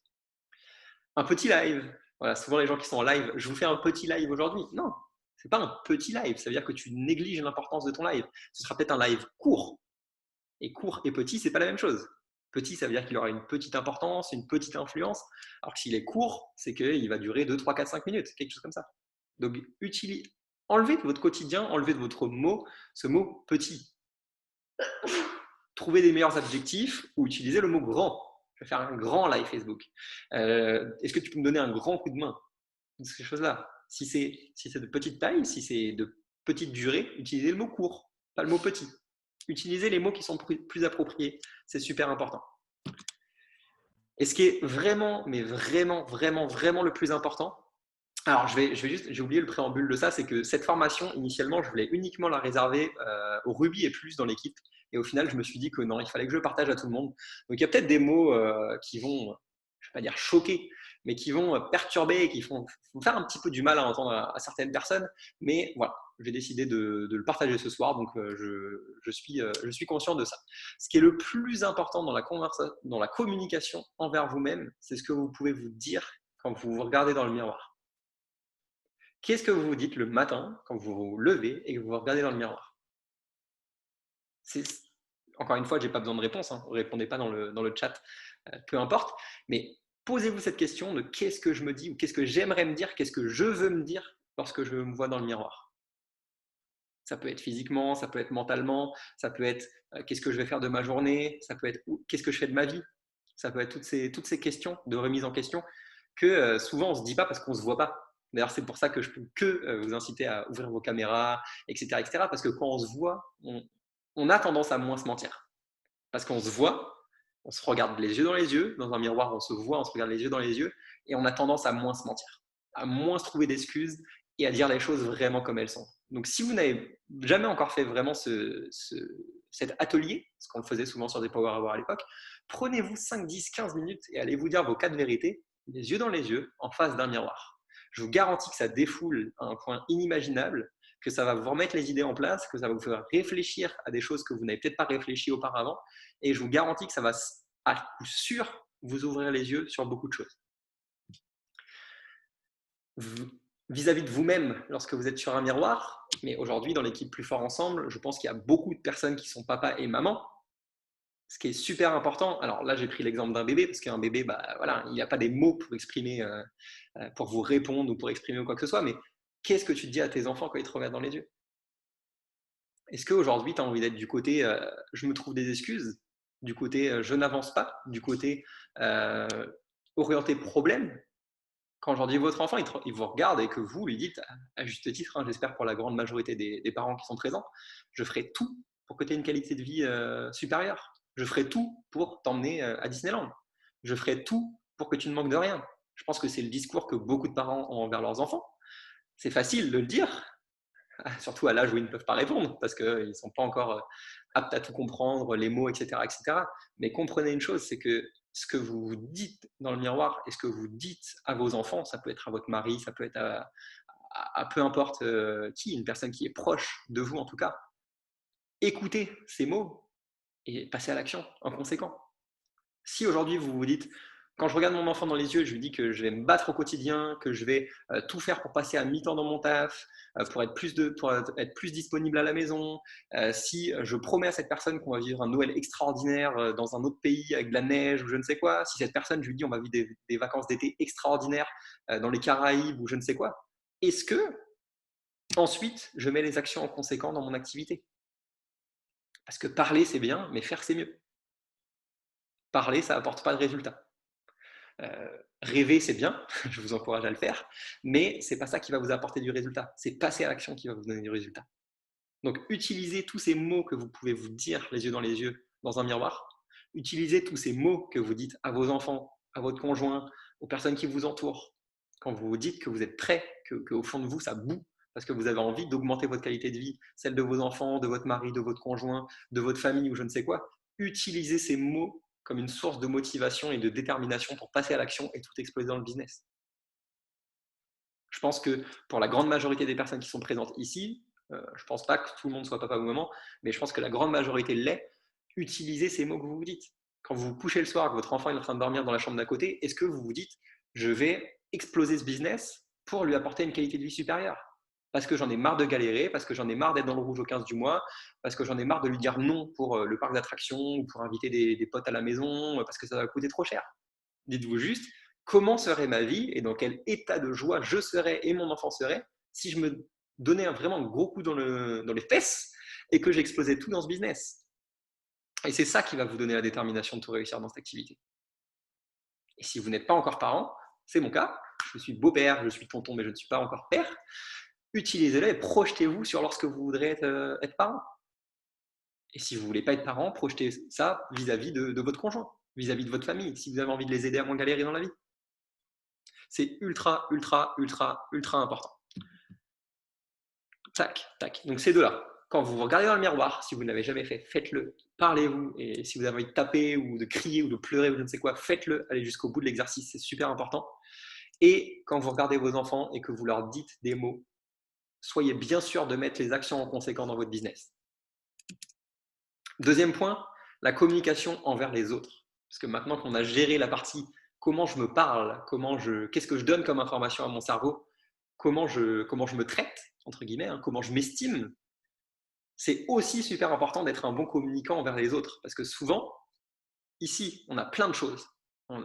Un petit live. Voilà, souvent les gens qui sont en live, je vous fais un petit live aujourd'hui. Non, c'est pas un petit live. Ça veut dire que tu négliges l'importance de ton live. Ce sera peut-être un live court. Et court et petit, c'est pas la même chose. Petit, ça veut dire qu'il aura une petite importance, une petite influence. Alors que s'il est court, c'est qu'il va durer 2, 3, 4, 5 minutes, quelque chose comme ça. Donc, enlevez de votre quotidien, enlevez de votre mot ce mot petit. Trouvez des meilleurs adjectifs ou utilisez le mot grand. Je vais faire un grand live Facebook. Est-ce que tu peux me donner un grand coup de main? Ces choses-là. Si c'est de petite taille, si c'est de petite durée, utilisez le mot court, pas le mot petit. Utilisez les mots qui sont plus appropriés. C'est super important. Et ce qui est vraiment, mais vraiment, vraiment, vraiment le plus important, alors j'ai oublié le préambule de ça, c'est que cette formation, initialement, je voulais uniquement la réserver aux Ruby et plus dans l'équipe. Et au final, je me suis dit que non, il fallait que je le partage à tout le monde. Donc il y a peut-être des mots qui vont, je ne vais pas dire choquer, mais qui vont perturber, qui vont faire un petit peu du mal à entendre à certaines personnes. Mais voilà, j'ai décidé de le partager ce soir, donc je suis conscient de ça. Ce qui est le plus important dans la communication envers vous-même, c'est ce que vous pouvez vous dire quand vous vous regardez dans le miroir. Qu'est-ce que vous vous dites le matin quand vous vous levez et que vous vous regardez dans le miroir? Encore une fois, je n'ai pas besoin de réponse, hein. Répondez pas dans le chat, peu importe. Mais posez-vous cette question de qu'est-ce que je me dis ou qu'est-ce que j'aimerais me dire, qu'est-ce que je veux me dire lorsque je me vois dans le miroir. Ça peut être physiquement, ça peut être mentalement, ça peut être qu'est-ce que je vais faire de ma journée, ça peut être qu'est-ce que je fais de ma vie. Ça peut être toutes ces questions de remise en question que souvent on ne se dit pas parce qu'on ne se voit pas. D'ailleurs, c'est pour ça que je peux que vous inciter à ouvrir vos caméras, etc., etc. Parce que quand on se voit, on a tendance à moins se mentir. Parce qu'on se voit, on se regarde les yeux dans les yeux, dans un miroir, on se voit, on se regarde les yeux dans les yeux, et on a tendance à moins se mentir, à moins se trouver d'excuses et à dire les choses vraiment comme elles sont. Donc, si vous n'avez jamais encore fait vraiment cet atelier, ce qu'on le faisait souvent sur des Power Hours à l'époque, prenez-vous 5, 10, 15 minutes et allez vous dire vos 4 vérités, les yeux dans les yeux, en face d'un miroir. Je vous garantis que ça défoule à un point inimaginable, que ça va vous remettre les idées en place, que ça va vous faire réfléchir à des choses que vous n'avez peut-être pas réfléchi auparavant, et je vous garantis que ça va à coup sûr vous ouvrir les yeux sur beaucoup de choses. Vis-à-vis de vous-même lorsque vous êtes sur un miroir, mais aujourd'hui dans l'équipe Plus Fort Ensemble, je pense qu'il y a beaucoup de personnes qui sont papa et maman. Ce qui est super important, alors là j'ai pris l'exemple d'un bébé, parce qu'un bébé, voilà, il n'y a pas des mots pour exprimer, pour vous répondre ou pour exprimer quoi que ce soit, mais qu'est-ce que tu dis à tes enfants quand ils te regardent dans les yeux? Est-ce qu'aujourd'hui tu as envie d'être du côté je me trouve des excuses, du côté je n'avance pas, du côté euh, orienté problème? Quand aujourd'hui votre enfant il vous regarde et que vous lui dites, à juste titre, hein, j'espère pour la grande majorité des parents qui sont présents, je ferai tout pour que tu aies une qualité de vie supérieure. Je ferai tout pour t'emmener à Disneyland. Je ferai tout pour que tu ne manques de rien. Je pense que c'est le discours que beaucoup de parents ont envers leurs enfants. C'est facile de le dire, surtout à l'âge où ils ne peuvent pas répondre parce qu'ils ne sont pas encore aptes à tout comprendre, les mots, etc., etc. Mais comprenez une chose, c'est que ce que vous dites dans le miroir et ce que vous dites à vos enfants, ça peut être à votre mari, ça peut être à peu importe qui, une personne qui est proche de vous en tout cas, écoutez ces mots et passez à l'action en conséquent. Si aujourd'hui vous vous dites, quand je regarde mon enfant dans les yeux, je lui dis que je vais me battre au quotidien, que je vais tout faire pour passer à mi-temps dans mon taf, pour être plus disponible à la maison. Si je promets à cette personne qu'on va vivre un Noël extraordinaire dans un autre pays avec de la neige ou je ne sais quoi, si cette personne, je lui dis on va vivre des vacances d'été extraordinaires dans les Caraïbes ou je ne sais quoi, est-ce que ensuite je mets les actions en conséquent dans mon activité? Parce que parler c'est bien, mais faire c'est mieux. Parler, ça apporte pas de résultat. Rêver, c'est bien, je vous encourage à le faire, mais c'est pas ça qui va vous apporter du résultat. C'est passer à l'action qui va vous donner du résultat. Donc, utilisez tous ces mots que vous pouvez vous dire les yeux dans un miroir. Utilisez tous ces mots que vous dites à vos enfants, à votre conjoint, aux personnes qui vous entourent. Quand vous vous dites que vous êtes prêt, qu'au fond de vous, ça bout, parce que vous avez envie d'augmenter votre qualité de vie, celle de vos enfants, de votre mari, de votre conjoint, de votre famille ou je ne sais quoi, utilisez ces mots comme une source de motivation et de détermination pour passer à l'action et tout exploser dans le business. Je pense que pour la grande majorité des personnes qui sont présentes ici, je ne pense pas que tout le monde soit papa ou maman, mais je pense que la grande majorité l'est. Utilisez ces mots que vous vous dites. Quand vous vous couchez le soir, que votre enfant est en train de dormir dans la chambre d'à côté, est-ce que vous vous dites je vais exploser ce business pour lui apporter une qualité de vie supérieure? Parce que j'en ai marre de galérer, parce que j'en ai marre d'être dans le rouge au 15 du mois, parce que j'en ai marre de lui dire non pour le parc d'attractions ou pour inviter des potes à la maison, parce que ça va coûter trop cher. Dites-vous juste, comment serait ma vie et dans quel état de joie je serais et mon enfant serait si je me donnais vraiment un gros coup dans les fesses et que j'explosais tout dans ce business. Et c'est ça qui va vous donner la détermination de tout réussir dans cette activité. Et si vous n'êtes pas encore parent, c'est mon cas, je suis beau-père, je suis tonton, mais je ne suis pas encore père, utilisez-le et projetez-vous sur lorsque vous voudrez être parent. Et si vous ne voulez pas être parent, projetez ça vis-à-vis de votre conjoint, vis-à-vis de votre famille, si vous avez envie de les aider à moins galérer dans la vie. C'est ultra, ultra, ultra, ultra important. Tac, tac. Donc ces deux-là. Quand vous vous regardez dans le miroir, si vous ne l'avez jamais fait, faites-le. Parlez-vous. Et si vous avez envie de taper ou de crier ou de pleurer ou je ne sais quoi, faites-le. Allez jusqu'au bout de l'exercice, c'est super important. Et quand vous regardez vos enfants et que vous leur dites des mots, soyez bien sûr de mettre les actions en conséquence dans votre business. Deuxième point, la communication envers les autres. Parce que maintenant qu'on a géré la partie comment je me parle, qu'est-ce que je donne comme information à mon cerveau, comment je me traite, entre guillemets, comment je m'estime, c'est aussi super important d'être un bon communicant envers les autres. Parce que souvent, ici, on a plein de choses. On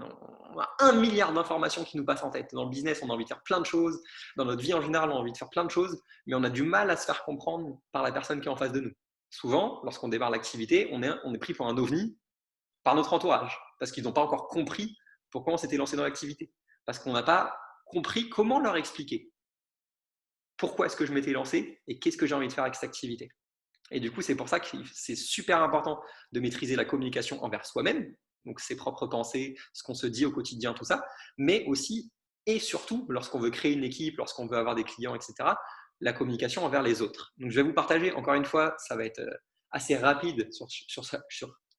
a 1 milliard d'informations qui nous passent en tête. Dans le business, on a envie de faire plein de choses. Dans notre vie en général, on a envie de faire plein de choses. Mais on a du mal à se faire comprendre par la personne qui est en face de nous. Souvent, lorsqu'on démarre l'activité, on est pris pour un ovni par notre entourage. Parce qu'ils n'ont pas encore compris pourquoi on s'était lancé dans l'activité. Parce qu'on n'a pas compris comment leur expliquer. Pourquoi est-ce que je m'étais lancé et qu'est-ce que j'ai envie de faire avec cette activité. Et du coup, c'est pour ça que c'est super important de maîtriser la communication envers soi-même, donc ses propres pensées, ce qu'on se dit au quotidien, tout ça, mais aussi et surtout lorsqu'on veut créer une équipe, lorsqu'on veut avoir des clients, etc., la communication envers les autres. Donc, je vais vous partager, encore une fois, ça va être assez rapide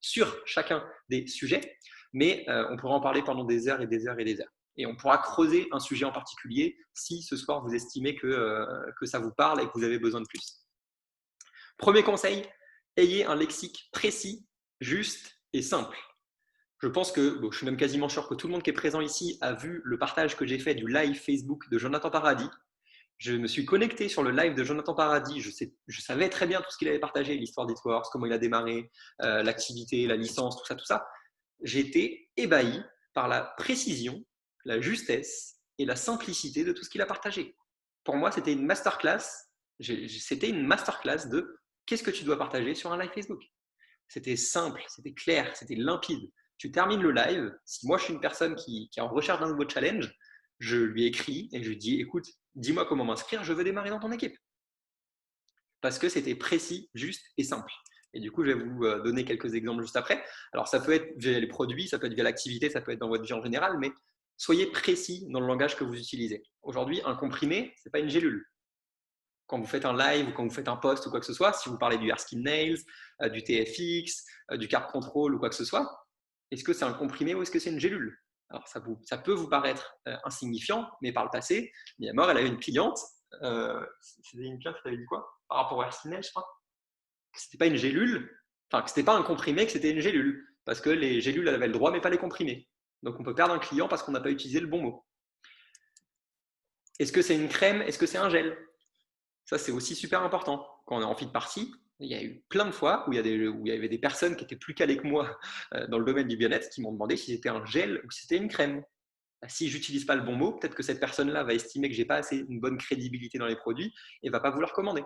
sur chacun des sujets, mais on pourra en parler pendant des heures et des heures et des heures. Et on pourra creuser un sujet en particulier si ce soir vous estimez que ça vous parle et que vous avez besoin de plus. Premier conseil, ayez un lexique précis, juste et simple. Je pense que, je suis même quasiment sûr que tout le monde qui est présent ici a vu le partage que j'ai fait du live Facebook de Jonathan Paradis. Je me suis connecté sur le live de Jonathan Paradis. Je savais très bien tout ce qu'il avait partagé, l'histoire d'Eatworks, comment il a démarré, l'activité, la licence, tout ça. J'ai été ébahi par la précision, la justesse et la simplicité de tout ce qu'il a partagé. Pour moi, c'était une masterclass. C'était une masterclass de qu'est-ce que tu dois partager sur un live Facebook. C'était simple, c'était clair, c'était limpide. Tu termines le live. Si moi, je suis une personne qui est en recherche d'un nouveau challenge, je lui écris et je lui dis écoute, dis-moi comment m'inscrire, je veux démarrer dans ton équipe. Parce que c'était précis, juste et simple. Et du coup, je vais vous donner quelques exemples juste après. Alors, ça peut être via les produits, ça peut être via l'activité, ça peut être dans votre vie en général, mais soyez précis dans le langage que vous utilisez. Aujourd'hui, un comprimé, ce n'est pas une gélule. Quand vous faites un live ou quand vous faites un post ou quoi que ce soit, si vous parlez du Skin Nails, du TFX, du Carb Control ou quoi que ce soit, est-ce que c'est un comprimé ou est-ce que c'est une gélule? Alors, ça peut vous paraître insignifiant, mais par le passé, Miyamor, elle avait une cliente. C'était une cliente qui avait dit quoi? Par rapport au Skin Nails, je crois. Que c'était pas une gélule, enfin que c'était pas un comprimé, que c'était une gélule. Parce que les gélules, elles avaient le droit, mais pas les comprimés. Donc on peut perdre un client parce qu'on n'a pas utilisé le bon mot. Est-ce que c'est une crème? Est-ce que c'est un gel? Ça, c'est aussi super important. Quand on est en feed party, il y a eu plein de fois où il y avait des personnes qui étaient plus calées que moi dans le domaine du bien-être qui m'ont demandé si c'était un gel ou si c'était une crème. Si j'utilise pas le bon mot, peut-être que cette personne-là va estimer que j'ai pas assez une bonne crédibilité dans les produits et va pas vouloir commander.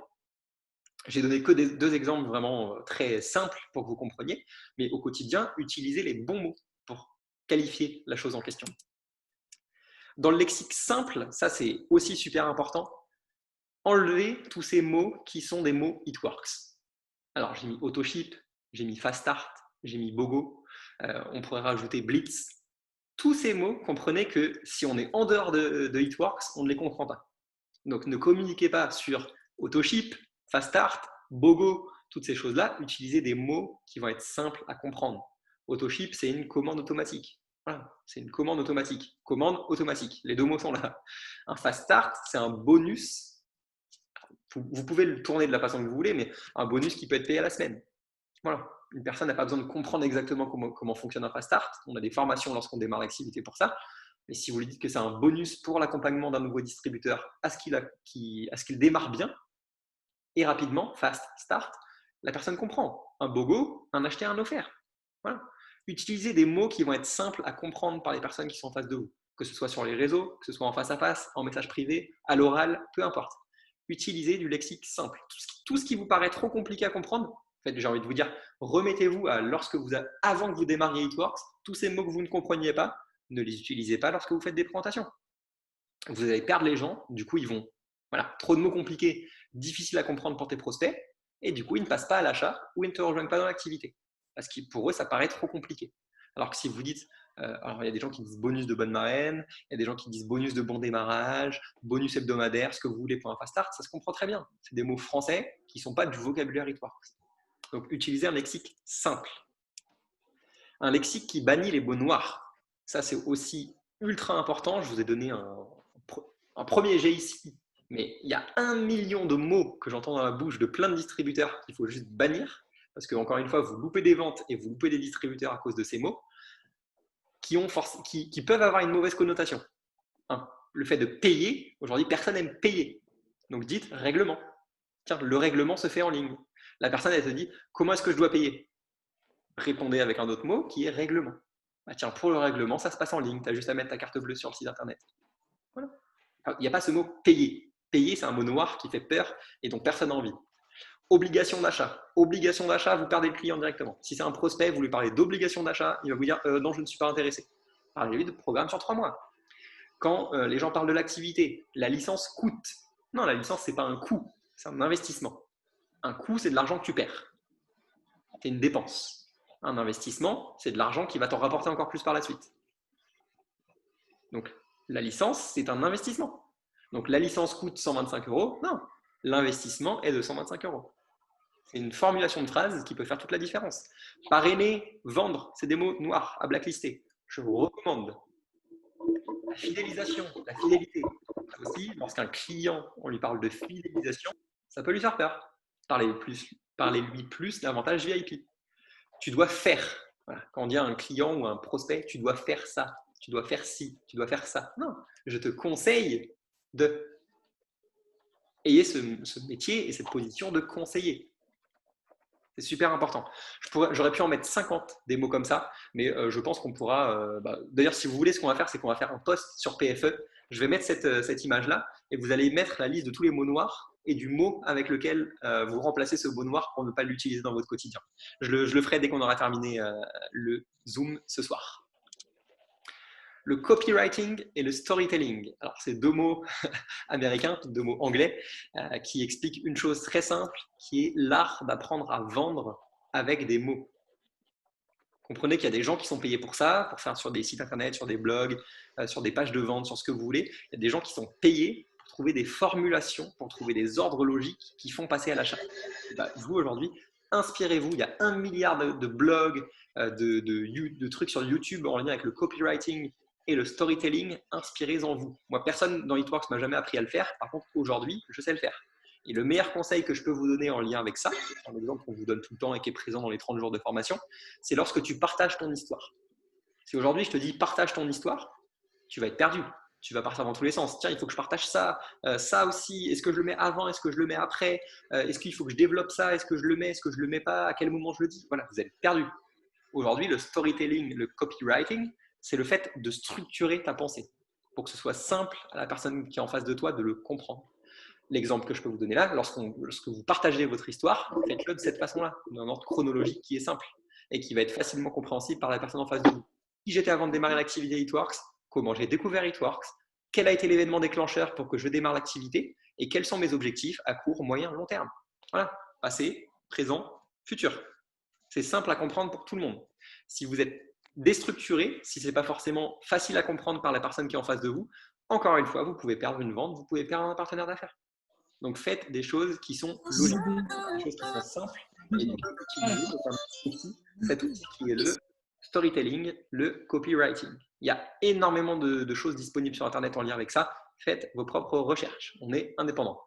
J'ai donné que deux exemples vraiment très simples pour que vous compreniez, mais au quotidien, utilisez les bons mots pour qualifier la chose en question. Dans le lexique simple, ça c'est aussi super important, enlevez tous ces mots qui sont des mots It Works. Alors j'ai mis AutoShip, j'ai mis Fast Start, j'ai mis BOGO, on pourrait rajouter Blitz. Tous ces mots, comprenez que si on est en dehors de It Works, on ne les comprend pas. Donc, ne communiquez pas sur Autoship, Fast Start, Bogo, toutes ces choses-là. Utilisez des mots qui vont être simples à comprendre. Autoship, c'est une commande automatique. Voilà, c'est une commande automatique. Commande automatique. Les deux mots sont là. Un Fast Start, c'est un bonus. Vous pouvez le tourner de la façon que vous voulez, mais un bonus qui peut être payé à la semaine. Voilà. Une personne n'a pas besoin de comprendre exactement comment fonctionne un Fast Start. On a des formations lorsqu'on démarre l'activité pour ça. Mais si vous lui dites que c'est un bonus pour l'accompagnement d'un nouveau distributeur à ce qu'il démarre bien et rapidement, Fast Start, la personne comprend. Un BOGO, un acheté, un offert. Voilà. Utilisez des mots qui vont être simples à comprendre par les personnes qui sont en face de vous, que ce soit sur les réseaux, que ce soit en face à face, en message privé, à l'oral, peu importe. Utilisez du lexique simple. Tout ce qui vous paraît trop compliqué à comprendre, en fait, j'ai envie de vous dire, remettez-vous à avant que vous démarriez It Works, tous ces mots que vous ne compreniez pas, ne les utilisez pas lorsque vous faites des présentations. Vous allez perdre les gens, du coup, ils vont, voilà, trop de mots compliqués, difficiles à comprendre pour tes prospects, et du coup, ils ne passent pas à l'achat ou ils ne te rejoignent pas dans l'activité. Parce que pour eux, ça paraît trop compliqué. Alors que si vous dites, alors il y a des gens qui disent bonus de bonne marraine, il y a des gens qui disent bonus de bon démarrage, bonus hebdomadaire, ce que vous voulez pour un fast start, ça se comprend très bien. C'est des mots français qui ne sont pas du vocabulaire It Works. Donc, utilisez un lexique simple. Un lexique qui bannit les mots noirs. Ça, c'est aussi ultra important. Je vous ai donné un premier jet ici, mais il y a 1 million de mots que j'entends dans la bouche de plein de distributeurs qu'il faut juste bannir, parce que, encore une fois, vous loupez des ventes et vous loupez des distributeurs à cause de ces mots qui peuvent avoir une mauvaise connotation. Le fait de payer, aujourd'hui, personne n'aime payer. Donc, dites règlement. Tiens, le règlement se fait en ligne. La personne, elle te dit, comment est-ce que je dois payer? Répondez avec un autre mot qui est règlement. Bah tiens, pour le règlement, ça se passe en ligne. Tu as juste à mettre ta carte bleue sur le site internet. Voilà. Il n'y a pas ce mot payer. Payer, c'est un mot noir qui fait peur et dont personne n'a envie. Obligation d'achat. Obligation d'achat, vous perdez le client directement. Si c'est un prospect, vous lui parlez d'obligation d'achat, il va vous dire non, je ne suis pas intéressé. Parlez-lui de programme sur 3 mois. Quand les gens parlent de l'activité, la licence coûte. Non, la licence, ce n'est pas un coût, c'est un investissement. Un coût, c'est de l'argent que tu perds. C'est une dépense. Un investissement, c'est de l'argent qui va t'en rapporter encore plus par la suite. Donc, la licence, c'est un investissement. Donc, la licence coûte 125 €. Non, l'investissement est de 125 €. C'est une formulation de phrase qui peut faire toute la différence. Parrainer, vendre, c'est des mots noirs à blacklister. Je vous recommande. La fidélisation, la fidélité. Aussi, lorsqu'un client, on lui parle de fidélisation, ça peut lui faire peur. Parlez-lui plus d'avantages VIP. Tu dois faire. Voilà. Quand on dit à un client ou à un prospect, tu dois faire ça, tu dois faire ci, tu dois faire ça. Non, je te conseille de. Ayez ce métier et cette position de conseiller. C'est super important. J'aurais pu en mettre 50 des mots comme ça, mais je pense qu'on pourra. D'ailleurs, si vous voulez, ce qu'on va faire, c'est qu'on va faire un post sur PFE. Je vais mettre cette image-là et vous allez mettre la liste de tous les mots noirs et du mot avec lequel vous remplacez ce mot noir pour ne pas l'utiliser dans votre quotidien. Je le ferai dès qu'on aura terminé le Zoom ce soir. Le copywriting et le storytelling. Alors, c'est 2 mots américains, 2 mots anglais, qui expliquent une chose très simple, qui est l'art d'apprendre à vendre avec des mots. Comprenez qu'il y a des gens qui sont payés pour ça, pour faire sur des sites internet, sur des blogs, sur des pages de vente, sur ce que vous voulez. Il y a des gens qui sont payés pour trouver des formulations, pour trouver des ordres logiques qui font passer à l'achat. Vous, aujourd'hui, inspirez-vous. Il y a 1 milliard de blogs, de trucs sur YouTube en lien avec le copywriting et le storytelling. Inspirez-en vous. Moi, personne dans It Works m'a jamais appris à le faire. Par contre, aujourd'hui, je sais le faire. Et le meilleur conseil que je peux vous donner en lien avec ça, c'est un exemple qu'on vous donne tout le temps et qui est présent dans les 30 jours de formation, c'est lorsque tu partages ton histoire. Si aujourd'hui je te dis partage ton histoire, tu vas être perdu. Tu vas partir dans tous les sens. Tiens, il faut que je partage ça, ça aussi. Est-ce que je le mets avant? Est-ce que je le mets après? Est-ce qu'il faut que je développe ça? Est-ce que je le mets? Est-ce que je le mets pas? À quel moment je le dis? Voilà, vous êtes perdu. Aujourd'hui, le storytelling, le copywriting, c'est le fait de structurer ta pensée pour que ce soit simple à la personne qui est en face de toi de le comprendre. L'exemple que je peux vous donner là, lorsque vous partagez votre histoire, faites-le de cette façon-là, d'un ordre chronologique qui est simple et qui va être facilement compréhensible par la personne en face de vous. Qui j'étais avant de démarrer l'activité It Works? Comment j'ai découvert It Works? Quel a été l'événement déclencheur pour que je démarre l'activité? Et quels sont mes objectifs à court, moyen, long terme? Voilà, passé, présent, futur. C'est simple à comprendre pour tout le monde. Si vous êtes déstructuré, si ce n'est pas forcément facile à comprendre par la personne qui est en face de vous, encore une fois, vous pouvez perdre une vente, vous pouvez perdre un partenaire d'affaires. Donc, faites des choses qui sont logiques, des choses qui sont simples et donc utilisez notamment cet outil qui est le storytelling, le copywriting. Il y a énormément de choses disponibles sur Internet en lien avec ça. Faites vos propres recherches. On est indépendant.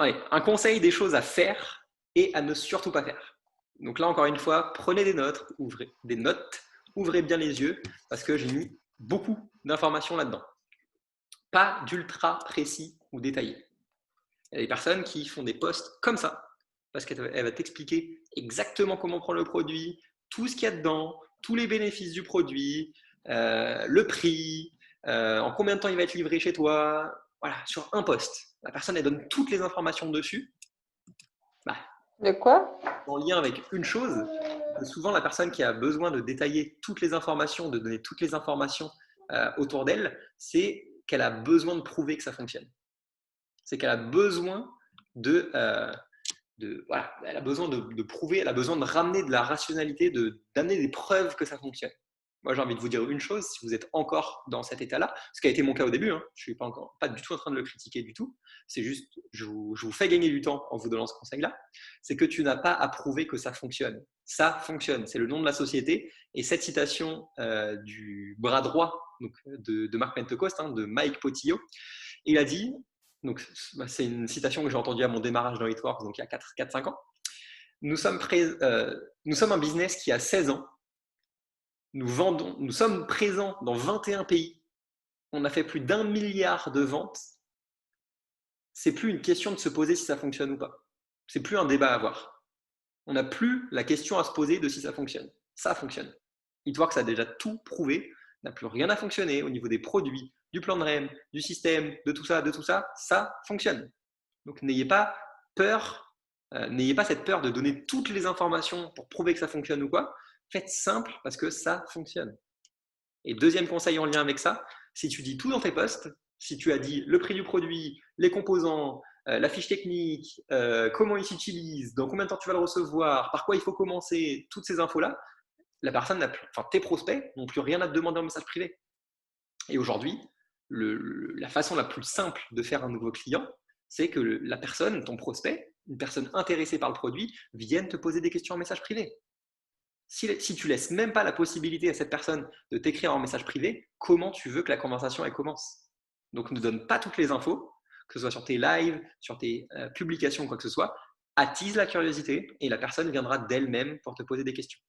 Allez, un conseil des choses à faire et à ne surtout pas faire. Donc là, encore une fois, prenez des notes, ouvrez bien les yeux parce que j'ai mis beaucoup d'informations là-dedans. Pas d'ultra précis ou détaillé. Il y a des personnes qui font des posts comme ça parce qu'elle va t'expliquer exactement comment prendre le produit, tout ce qu'il y a dedans, tous les bénéfices du produit, le prix, en combien de temps il va être livré chez toi. Voilà, sur un post. La personne, elle donne toutes les informations dessus. Bah, De quoi? en lien avec une chose, que souvent la personne qui a besoin de détailler toutes les informations, de donner toutes les informations autour d'elle, c'est qu'elle a besoin de prouver que ça fonctionne. C'est qu'elle a besoin voilà, elle a besoin de prouver, elle a besoin de ramener de la rationalité, d'amener des preuves que ça fonctionne. Moi, j'ai envie de vous dire une chose, si vous êtes encore dans cet état-là, ce qui a été mon cas au début, je ne suis pas du tout en train de le critiquer du tout, c'est juste, je vous fais gagner du temps en vous donnant ce conseil-là, c'est que tu n'as pas à prouver que ça fonctionne. Ça fonctionne, c'est le nom de la société. Et cette citation du bras droit donc, de Marc Pentecost, de Mike Potillo, il a dit, donc c'est une citation que j'ai entendue à mon démarrage dans Hitworks, donc il y a 4-5 ans, nous sommes un business qui a 16 ans, nous sommes présents dans 21 pays, on a fait plus d'1 milliard de ventes. C'est plus une question de se poser si ça fonctionne ou pas. C'est plus un débat à avoir. On n'a plus la question à se poser de si ça fonctionne. Ça fonctionne. Hitworks a déjà tout prouvé, n'a plus rien à fonctionner au niveau des produits, du plan de REM, du système, de tout ça, ça fonctionne. Donc n'ayez pas peur, n'ayez pas cette peur de donner toutes les informations pour prouver que ça fonctionne ou quoi. Faites simple parce que ça fonctionne. Et deuxième conseil en lien avec ça, si tu dis tout dans tes posts, si tu as dit le prix du produit, les composants, la fiche technique, comment il s'utilise, dans combien de temps tu vas le recevoir, par quoi il faut commencer, toutes ces infos-là, la personne n'a plus, enfin tes prospects n'ont plus rien à te demander en message privé. Et aujourd'hui, la façon la plus simple de faire un nouveau client, c'est que la personne, ton prospect, une personne intéressée par le produit, vienne te poser des questions en message privé. Si tu laisses même pas la possibilité à cette personne de t'écrire en message privé, comment tu veux que la conversation elle commence? Donc ne donne pas toutes les infos, que ce soit sur tes lives, sur tes publications, quoi que ce soit. Attise la curiosité et la personne viendra d'elle-même pour te poser des questions.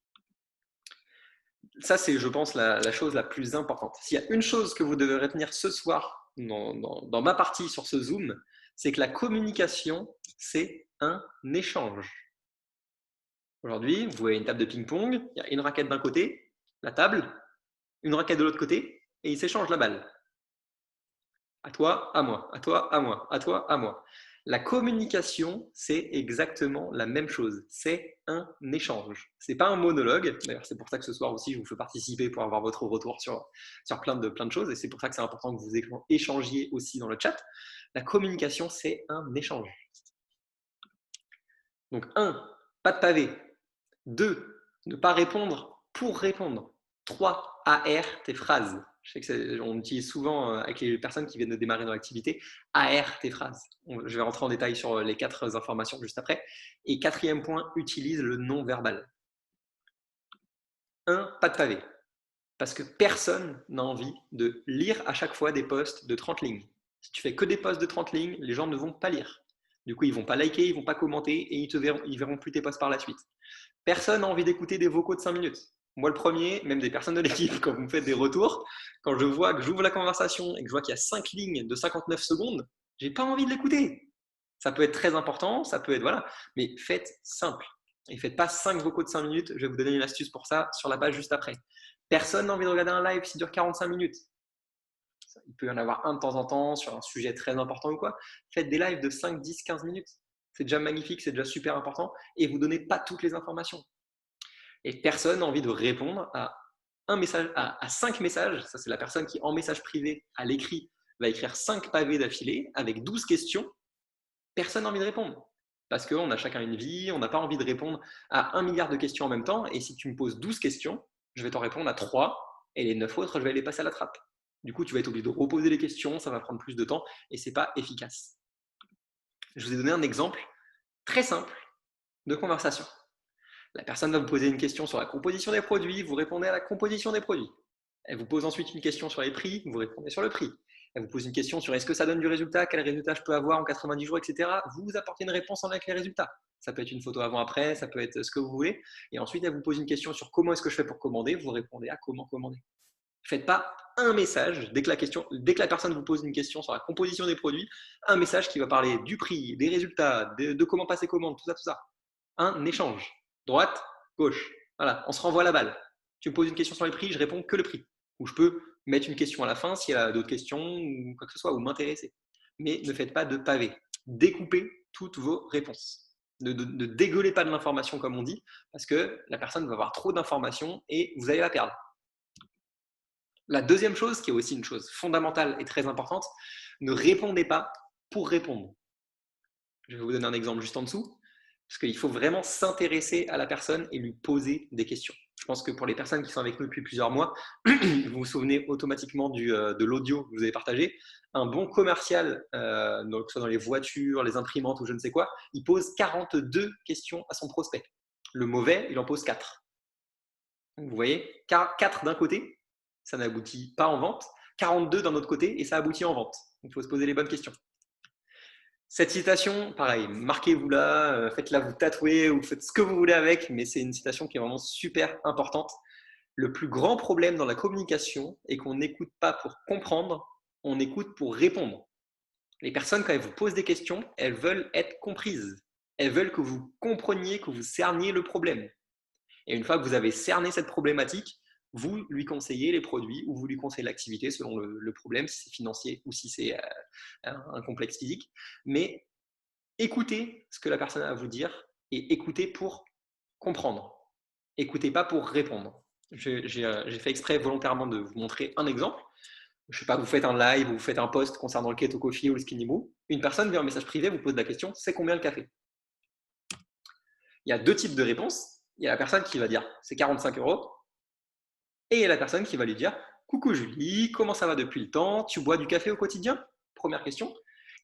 Ça, c'est, je pense, la chose la plus importante. S'il y a une chose que vous devez retenir ce soir dans ma partie sur ce Zoom, c'est que la communication, c'est un échange. Aujourd'hui, vous voyez une table de ping-pong, il y a une raquette d'un côté, la table, une raquette de l'autre côté, et ils s'échangent la balle. À toi, à moi, à toi, à moi, à toi, à moi. La communication, c'est exactement la même chose. C'est un échange. Ce n'est pas un monologue. D'ailleurs, c'est pour ça que ce soir aussi, je vous fais participer pour avoir votre retour sur plein de choses. Et c'est pour ça que c'est important que vous échangiez aussi dans le chat. La communication, c'est un échange. Donc, 1, pas de pavé. 2, ne pas répondre pour répondre. 3, AR tes phrases. Je sais qu'on utilise souvent avec les personnes qui viennent de démarrer dans l'activité, AR tes phrases. Je vais rentrer en détail sur les 4 informations juste après. Et 4e point, utilise le non-verbal. 1, pas de pavé. Parce que personne n'a envie de lire à chaque fois des posts de 30 lignes. Si tu fais que des posts de 30 lignes, les gens ne vont pas lire. Du coup, ils ne vont pas liker, ils ne vont pas commenter et ils verront plus tes posts par la suite. Personne n'a envie d'écouter des vocaux de 5 minutes. Moi, le premier, même des personnes de l'équipe, quand vous me faites des retours, quand je vois que j'ouvre la conversation et que je vois qu'il y a 5 lignes de 59 secondes, j'ai pas envie de l'écouter. Ça peut être très important, ça peut être voilà, mais faites simple. Et faites pas 5 vocaux de 5 minutes. Je vais vous donner une astuce pour ça sur la page juste après. Personne n'a envie de regarder un live qui dure 45 minutes. Il peut y en avoir un de temps en temps sur un sujet très important ou quoi. Faites des lives de 5, 10, 15 minutes. C'est déjà magnifique, c'est déjà super important et vous ne donnez pas toutes les informations. Et personne n'a envie de répondre à un message, à 5 messages. Ça, c'est la personne qui, en message privé, à l'écrit, va écrire 5 pavés d'affilée avec 12 questions. Personne n'a envie de répondre. Parce qu'on a chacun une vie, on n'a pas envie de répondre à 1 milliard de questions en même temps. Et si tu me poses 12 questions, je vais t'en répondre à 3 et les 9 autres, je vais les passer à la trappe. Du coup, tu vas être obligé de reposer les questions, ça va prendre plus de temps et ce n'est pas efficace. Je vous ai donné un exemple très simple de conversation. La personne va vous poser une question sur la composition des produits, vous répondez à la composition des produits. Elle vous pose ensuite une question sur les prix, vous répondez sur le prix. Elle vous pose une question sur est-ce que ça donne du résultat, quel résultat je peux avoir en 90 jours, etc. Vous vous apportez une réponse en avec les résultats. Ça peut être une photo avant-après, ça peut être ce que vous voulez. Et ensuite, elle vous pose une question sur comment est-ce que je fais pour commander, vous répondez à comment commander. Faites pas un message, dès que la personne vous pose une question sur la composition des produits, un message qui va parler du prix, des résultats, de comment passer commande, tout ça, tout ça. Un échange. Droite, gauche. Voilà, on se renvoie la balle. Tu me poses une question sur les prix, je réponds que le prix. Ou je peux mettre une question à la fin s'il y a d'autres questions ou quoi que ce soit, ou m'intéresser. Mais ne faites pas de pavé. Découpez toutes vos réponses. Ne dégueulez pas de l'information comme on dit, parce que la personne va avoir trop d'informations et vous allez la perdre. La deuxième chose, qui est aussi une chose fondamentale et très importante, ne répondez pas pour répondre. Je vais vous donner un exemple juste en dessous, parce qu'il faut vraiment s'intéresser à la personne et lui poser des questions. Je pense que pour les personnes qui sont avec nous depuis plusieurs mois, vous vous souvenez automatiquement de l'audio que vous avez partagé. Un bon commercial, donc, que ce soit dans les voitures, les imprimantes ou je ne sais quoi, il pose 42 questions à son prospect. Le mauvais, il en pose 4. Donc, vous voyez, 4 d'un côté, ça n'aboutit pas en vente. 42 d'un autre côté et ça aboutit en vente. Donc, il faut se poser les bonnes questions. Cette citation, pareil, marquez-vous-la, faites-la vous tatouer ou faites ce que vous voulez avec, mais c'est une citation qui est vraiment super importante. Le plus grand problème dans la communication est qu'on n'écoute pas pour comprendre, on écoute pour répondre. Les personnes, quand elles vous posent des questions, elles veulent être comprises. Elles veulent que vous compreniez, que vous cerniez le problème. Et une fois que vous avez cerné cette problématique, vous lui conseillez les produits ou vous lui conseillez l'activité selon le problème, si c'est financier ou si c'est un complexe physique. Mais écoutez ce que la personne a à vous dire et écoutez pour comprendre. Écoutez pas pour répondre. J'ai fait exprès volontairement de vous montrer un exemple. Je ne sais pas, vous faites un live ou vous faites un post concernant le keto coffee ou le skinny moo. Une personne vient en message privé, vous pose la question, c'est combien le café? Il y a deux types de réponses. Il y a la personne qui va dire, c'est 45 euros. Et il y a la personne qui va lui dire, coucou Julie, comment ça va depuis le temps? Tu bois du café au quotidien? Première question.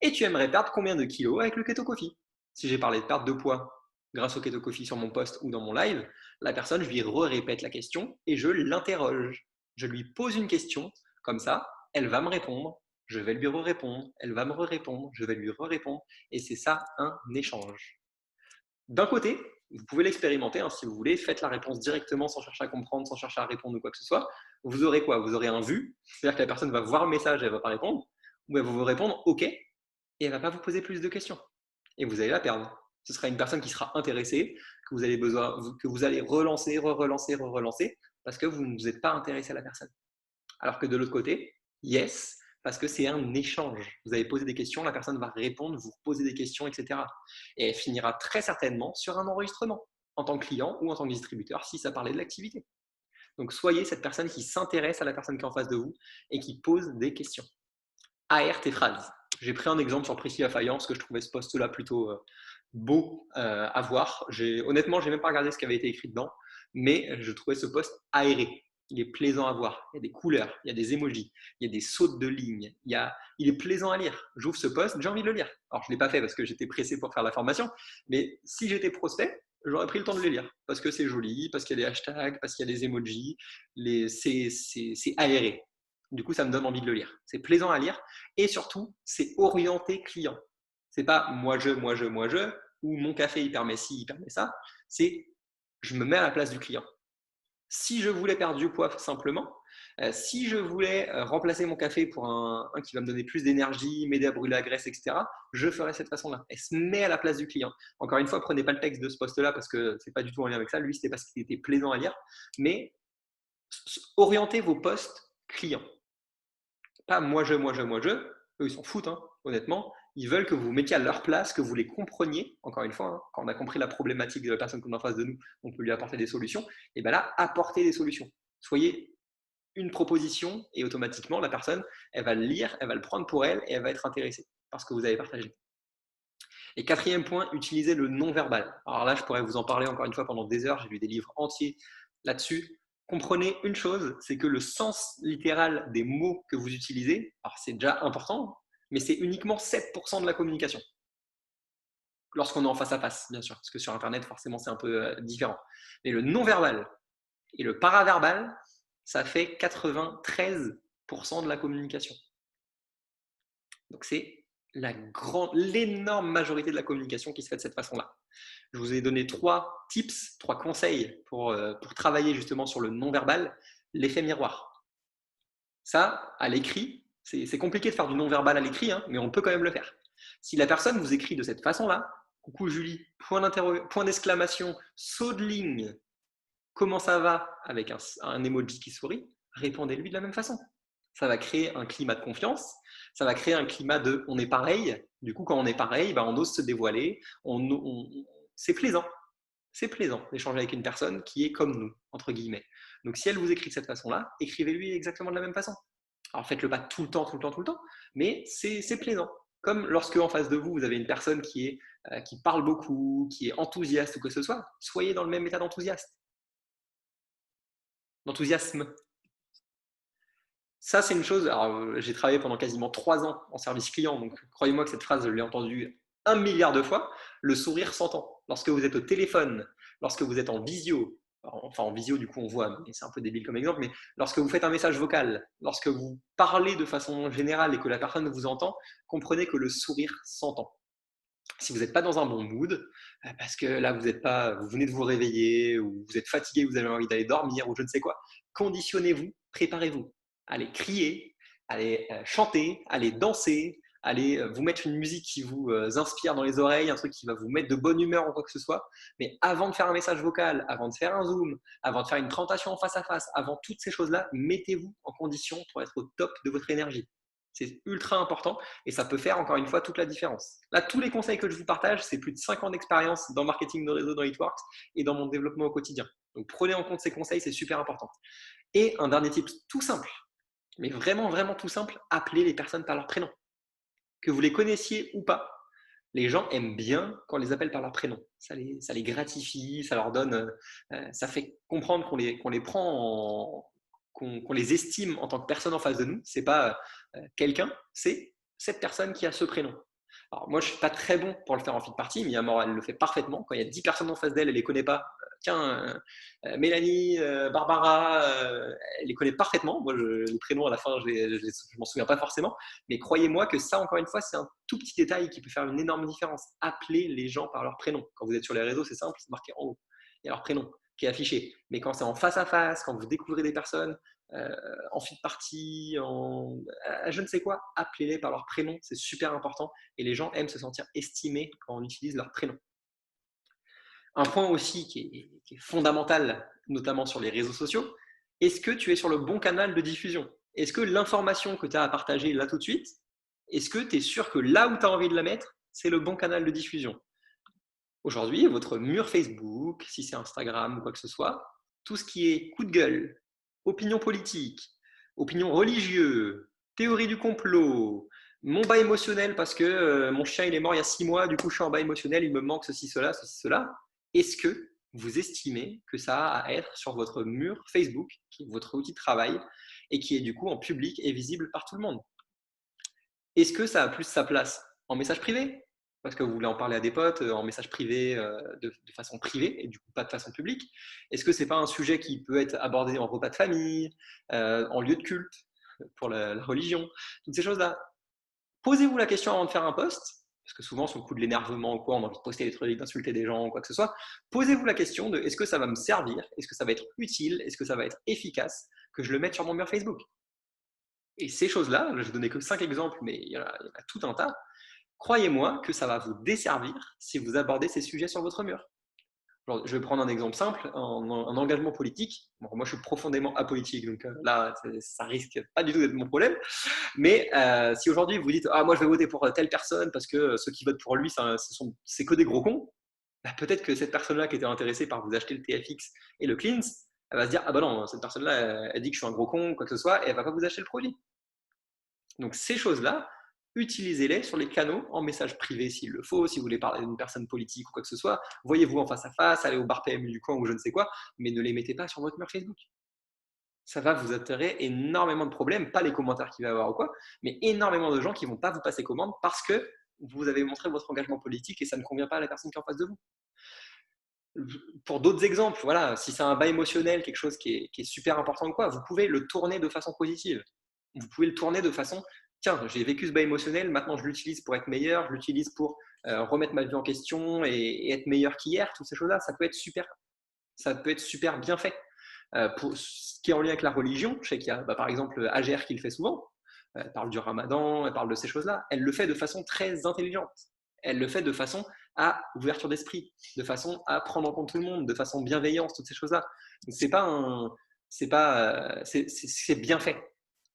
Et tu aimerais perdre combien de kilos avec le keto coffee? Si j'ai parlé de perte de poids grâce au keto coffee sur mon post ou dans mon live, la personne, je lui répète la question et je l'interroge. Je lui pose une question, comme ça, elle va me répondre, je vais lui répondre, elle va me répondre, je vais lui répondre, et c'est ça un échange. D'un côté, vous pouvez l'expérimenter si vous voulez, faites la réponse directement sans chercher à comprendre, sans chercher à répondre ou quoi que ce soit. Vous aurez quoi? Vous aurez un vu, c'est-à-dire que la personne va voir le message et elle ne va pas répondre, ou elle va vous répondre OK, et elle ne va pas vous poser plus de questions. Et vous allez la perdre. Ce sera une personne qui sera intéressée, que vous allez relancer, relancer, parce que vous ne vous êtes pas intéressé à la personne. Alors que de l'autre côté, yes, parce que c'est un échange. Vous avez posé des questions, la personne va répondre, vous posez des questions, etc. Et elle finira très certainement sur un enregistrement, en tant que client ou en tant que distributeur, si ça parlait de l'activité. Donc soyez cette personne qui s'intéresse à la personne qui est en face de vous et qui pose des questions. AR tes phrases. J'ai pris un exemple sur Priscilla Fayant parce que je trouvais ce post-là plutôt beau à voir. Honnêtement, je n'ai même pas regardé ce qui avait été écrit dedans, mais je trouvais ce post aéré. Il est plaisant à voir. Il y a des couleurs, il y a des emojis, il y a des sautes de lignes. Il est plaisant à lire. J'ouvre ce post, j'ai envie de le lire. Alors, je ne l'ai pas fait parce que j'étais pressé pour faire la formation, mais si j'étais prospect, j'aurais pris le temps de le lire parce que c'est joli, parce qu'il y a des hashtags, parce qu'il y a des emojis. C'est aéré. Du coup, ça me donne envie de le lire. C'est plaisant à lire et surtout, c'est orienté client. C'est pas moi je, ou mon café il permet ci, il permet ça. C'est je me mets à la place du client. Si je voulais perdre du poids simplement, si je voulais remplacer mon café pour un qui va me donner plus d'énergie, m'aider à brûler la graisse, etc., je ferais cette façon-là. Elle se met à la place du client. Encore une fois, prenez pas le texte de ce post-là parce que c'est pas du tout en lien avec ça. Lui, c'était parce qu'il était plaisant à lire. Mais orientez vos posts clients. Pas moi je. Eux, ils s'en foutent, honnêtement. Ils veulent que vous vous mettiez à leur place, que vous les compreniez. Encore une fois, quand on a compris la problématique de la personne qu'on a en face de nous, on peut lui apporter des solutions. Et bien là, apportez des solutions. Soyez une proposition et automatiquement, la personne, elle va le lire, elle va le prendre pour elle et elle va être intéressée par ce que vous avez partagé. Et quatrième point, utilisez le non-verbal. Alors là, je pourrais vous en parler encore une fois pendant des heures. J'ai lu des livres entiers là-dessus. comprenez une chose, c'est que le sens littéral des mots que vous utilisez, alors c'est déjà important, mais c'est uniquement 7% de la communication. Lorsqu'on est en face à face, bien sûr, parce que sur Internet, forcément, c'est un peu différent. Mais le non-verbal et le paraverbal, ça fait 93% de la communication. Donc c'est l'énorme majorité de la communication qui se fait de cette façon-là. Je vous ai donné 3 tips, 3 conseils pour travailler justement sur le non-verbal, l'effet miroir. Ça, à l'écrit, c'est compliqué de faire du non-verbal à l'écrit, hein, mais on peut quand même le faire. Si la personne vous écrit de cette façon-là, coucou Julie, point d'exclamation, saut de ligne, comment ça va avec un emoji qui sourit, répondez-lui de la même façon. Ça va créer un climat de confiance, ça va créer un climat de on est pareil. Du coup, quand on est pareil, ben, on ose se dévoiler, c'est plaisant. C'est plaisant d'échanger avec une personne qui est comme nous, entre guillemets. Donc, si elle vous écrit de cette façon-là, écrivez-lui exactement de la même façon. Alors, faites-le pas tout le temps, tout le temps, tout le temps, mais c'est plaisant. Comme lorsque en face de vous, vous avez une personne qui parle beaucoup, qui est enthousiaste ou que ce soit, soyez dans le même état d'enthousiasme. Ça, c'est une chose. Alors, j'ai travaillé pendant quasiment 3 ans en service client, donc croyez-moi que cette phrase, je l'ai entendue 1 milliard de fois. Le sourire s'entend. Lorsque vous êtes au téléphone, lorsque vous êtes en visio, enfin en visio, du coup, on voit, mais c'est un peu débile comme exemple, mais lorsque vous faites un message vocal, lorsque vous parlez de façon générale et que la personne vous entend, comprenez que le sourire s'entend. Si vous n'êtes pas dans un bon mood, parce que là, vous venez de vous réveiller, ou vous êtes fatigué, vous avez envie d'aller dormir, ou je ne sais quoi, conditionnez-vous, préparez-vous. Allez crier, allez chanter, allez danser, allez vous mettre une musique qui vous inspire dans les oreilles, un truc qui va vous mettre de bonne humeur ou quoi que ce soit. Mais avant de faire un message vocal, avant de faire un Zoom, avant de faire une présentation en face à face, avant toutes ces choses-là, mettez-vous en condition pour être au top de votre énergie. C'est ultra important et ça peut faire encore une fois toute la différence. Là, tous les conseils que je vous partage, c'est plus de 5 ans d'expérience dans le marketing de réseau dans Hitworks et dans mon développement au quotidien. Donc prenez en compte ces conseils, c'est super important. Et un dernier tip tout simple, mais vraiment, vraiment tout simple, appelez les personnes par leur prénom. Que vous les connaissiez ou pas, les gens aiment bien quand on les appelle par leur prénom. Ça les gratifie, ça leur donne, ça fait comprendre qu'on les prend qu'on les estime en tant que personne en face de nous. C'est pas quelqu'un, c'est cette personne qui a ce prénom. Alors moi, je suis pas très bon pour le faire en feed party, mais Miyamura, elle le fait parfaitement. Quand il y a 10 personnes en face d'elle, elle les connaît pas. Tiens, Mélanie, Barbara, elle les connaît parfaitement. Moi, les prénoms à la fin, je m'en souviens pas forcément. Mais croyez-moi que ça, encore une fois, c'est un tout petit détail qui peut faire une énorme différence. Appelez les gens par leur prénom. Quand vous êtes sur les réseaux, c'est simple, c'est marqué en haut. Il y a leur prénom qui est affiché. Mais quand c'est en face à face, quand vous découvrez des personnes, en feed party, je ne sais quoi, appelez-les par leur prénom, c'est super important et les gens aiment se sentir estimés quand on utilise leur prénom. Un point aussi qui est fondamental, notamment sur les réseaux sociaux, est-ce que tu es sur le bon canal de diffusion? Est-ce que l'information que tu as à partager là tout de suite, est-ce que tu es sûr que là où tu as envie de la mettre, c'est le bon canal de diffusion? Aujourd'hui, votre mur Facebook, si c'est Instagram ou quoi que ce soit, tout ce qui est coup de gueule, opinion politique, opinion religieuse, théorie du complot, mon bas émotionnel parce que mon chien il est mort il y a 6 mois, du coup je suis en bas émotionnel, il me manque ceci, cela, ceci, cela. Est-ce que vous estimez que ça a à être sur votre mur Facebook, qui est votre outil de travail, et qui est du coup en public et visible par tout le monde? Est-ce que ça a plus sa place en message privé? Parce que vous voulez en parler à des potes, en message privé, de façon privée et du coup pas de façon publique? Est-ce que c'est pas un sujet qui peut être abordé en repas de famille, en lieu de culte, pour la religion? Toutes ces choses-là. Posez-vous la question avant de faire un post, parce que souvent sur le coup de l'énervement ou quoi, on a envie de poster des trucs, d'insulter des gens ou quoi que ce soit. Posez-vous la question de: est-ce que ça va me servir? Est-ce que ça va être utile? Est-ce que ça va être efficace que je le mette sur mon mur Facebook? Et ces choses-là, je vais donner que 5 exemples, mais il y en a tout un tas. Croyez-moi que ça va vous desservir si vous abordez ces sujets sur votre mur. Alors, je vais prendre un exemple simple, un engagement politique. Bon, moi, je suis profondément apolitique, donc là, ça risque pas du tout d'être mon problème. Mais si aujourd'hui vous dites: ah, moi, je vais voter pour telle personne parce que ceux qui votent pour lui, c'est que des gros cons, bah, peut-être que cette personne-là qui était intéressée par vous acheter le TFX et le Cleans, elle va se dire: ah bah non, cette personne-là, elle dit que je suis un gros con, quoi que ce soit, et elle va pas vous acheter le produit. Donc ces choses-là, utilisez-les sur les canaux en message privé s'il le faut, si vous voulez parler d'une personne politique ou quoi que ce soit. Voyez-vous en face à face, allez au bar PMU du coin ou je ne sais quoi, mais ne les mettez pas sur votre mur Facebook. ça va vous attirer énormément de problèmes, pas les commentaires qu'il va y avoir ou quoi, mais énormément de gens qui vont pas vous passer commande parce que vous avez montré votre engagement politique et ça ne convient pas à la personne qui est en face de vous. Pour d'autres exemples, voilà, si c'est un bas émotionnel, quelque chose qui est super important ou quoi, vous pouvez le tourner de façon positive. Vous pouvez le tourner de façon, tiens, j'ai vécu ce bas émotionnel, maintenant je l'utilise pour être meilleur, je l'utilise pour remettre ma vie en question et être meilleur qu'hier, toutes ces choses-là, ça peut être super bien fait. Pour ce qui est en lien avec la religion, je sais qu'il y a par exemple AGR qui le fait souvent, elle parle du ramadan, elle parle de ces choses-là, elle le fait de façon très intelligente. Elle le fait de façon à ouverture d'esprit, de façon à prendre en compte tout le monde, de façon bienveillante, toutes ces choses-là. Donc c'est bien fait.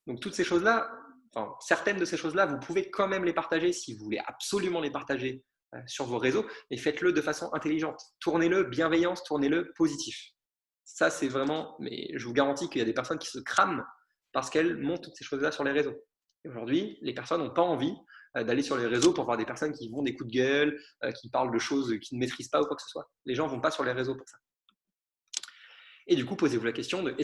Donc toutes ces choses-là, enfin, certaines de ces choses-là, vous pouvez quand même les partager si vous voulez absolument les partager sur vos réseaux, et faites-le de façon intelligente. Tournez-le bienveillance, tournez-le positif. Ça, c'est vraiment, mais je vous garantis qu'il y a des personnes qui se crament parce qu'elles montent toutes ces choses-là sur les réseaux. Et aujourd'hui, les personnes n'ont pas envie d'aller sur les réseaux pour voir des personnes qui vont des coups de gueule, qui parlent de choses qu'ils ne maîtrisent pas ou quoi que ce soit. Les gens ne vont pas sur les réseaux pour ça. Et du coup, posez-vous la question de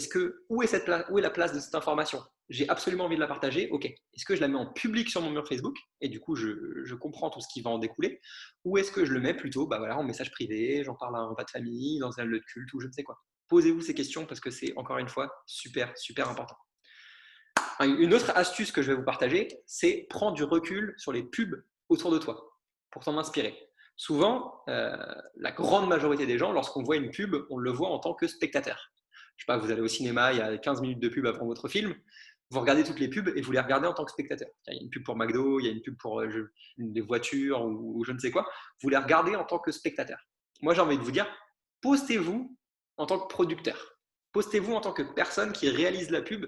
où est la place de cette information? J'ai absolument envie de la partager, ok. Est-ce que je la mets en public sur mon mur Facebook et du coup je comprends tout ce qui va en découler, ou est-ce que je le mets plutôt en message privé, j'en parle à un repas de famille, dans un lieu de culte ou je ne sais quoi. Posez-vous ces questions parce que c'est encore une fois super super important. Une autre astuce que je vais vous partager, c'est prendre du recul sur les pubs autour de toi pour t'en inspirer. Souvent, la grande majorité des gens, lorsqu'on voit une pub, on le voit en tant que spectateur. Je sais pas, vous allez au cinéma, il y a 15 minutes de pub avant votre film, vous regardez toutes les pubs et vous les regardez en tant que spectateur. Il y a une pub pour McDo, il y a une pub pour des voitures ou je ne sais quoi. Vous les regardez en tant que spectateur. Moi, j'ai envie de vous dire, postez-vous en tant que producteur. Postez-vous en tant que personne qui réalise la pub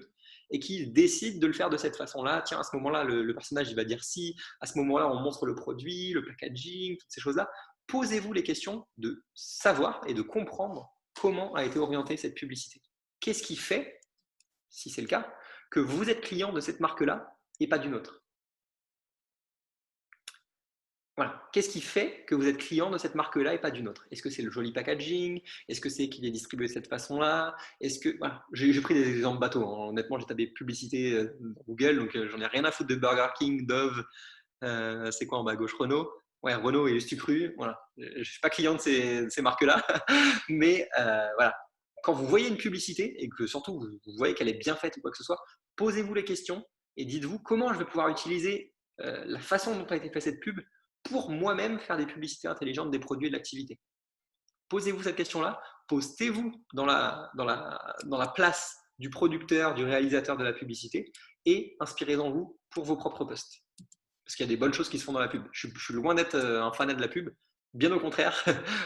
et qui décide de le faire de cette façon-là. Tiens, à ce moment-là, le personnage il va dire si, à ce moment-là, on montre le produit, le packaging, toutes ces choses-là. Posez-vous les questions de savoir et de comprendre comment a été orientée cette publicité. Qu'est-ce qui fait, si c'est le cas, que vous êtes client de cette marque-là et pas d'une autre? Voilà. Qu'est-ce qui fait que vous êtes client de cette marque-là et pas d'une autre? Est-ce que c'est le joli packaging? Est-ce que c'est qu'il est distribué de cette façon-là? Est-ce que voilà, j'ai pris des exemples bateaux, hein. Honnêtement, j'ai tapé publicité dans Google, donc j'en ai rien à foutre de Burger King, Dove, c'est quoi en bas à gauche, Renault? Ouais, Renault et Sucru. Voilà. Je suis pas client de ces marques-là, mais voilà. Quand vous voyez une publicité et que surtout vous voyez qu'elle est bien faite ou quoi que ce soit, posez-vous les questions et dites-vous comment je vais pouvoir utiliser la façon dont a été faite cette pub pour moi-même faire des publicités intelligentes des produits et de l'activité. Posez-vous cette question-là, postez-vous dans la place du producteur, du réalisateur de la publicité et inspirez-en vous pour vos propres posts. Parce qu'il y a des bonnes choses qui se font dans la pub. Je suis loin d'être un fanat de la pub, bien au contraire,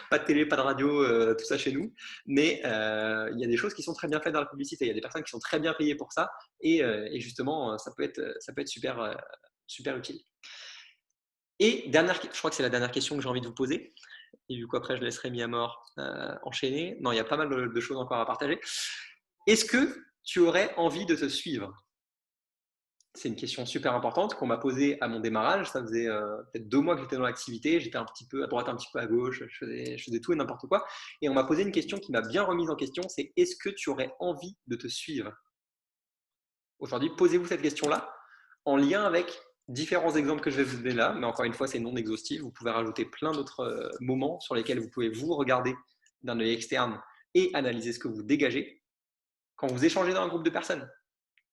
pas de télé, pas de radio, tout ça chez nous, mais il y a des choses qui sont très bien faites dans la publicité, il y a des personnes qui sont très bien payées pour ça, et justement, ça peut être super, super utile. Et je crois que c'est la dernière question que j'ai envie de vous poser. Et du coup, après, je laisserai mis à mort enchaîner. Non, il y a pas mal de choses encore à partager. Est-ce que tu aurais envie de te suivre? C'est une question super importante qu'on m'a posée à mon démarrage. Ça faisait peut-être 2 mois que j'étais dans l'activité. J'étais un petit peu à droite, un petit peu à gauche. Je faisais tout et n'importe quoi. Et on m'a posé une question qui m'a bien remise en question. C'est est-ce que tu aurais envie de te suivre? Aujourd'hui, posez-vous cette question-là en lien avec différents exemples que je vais vous donner là, mais encore une fois, c'est non exhaustif. Vous pouvez rajouter plein d'autres moments sur lesquels vous pouvez vous regarder d'un œil externe et analyser ce que vous dégagez quand vous échangez dans un groupe de personnes.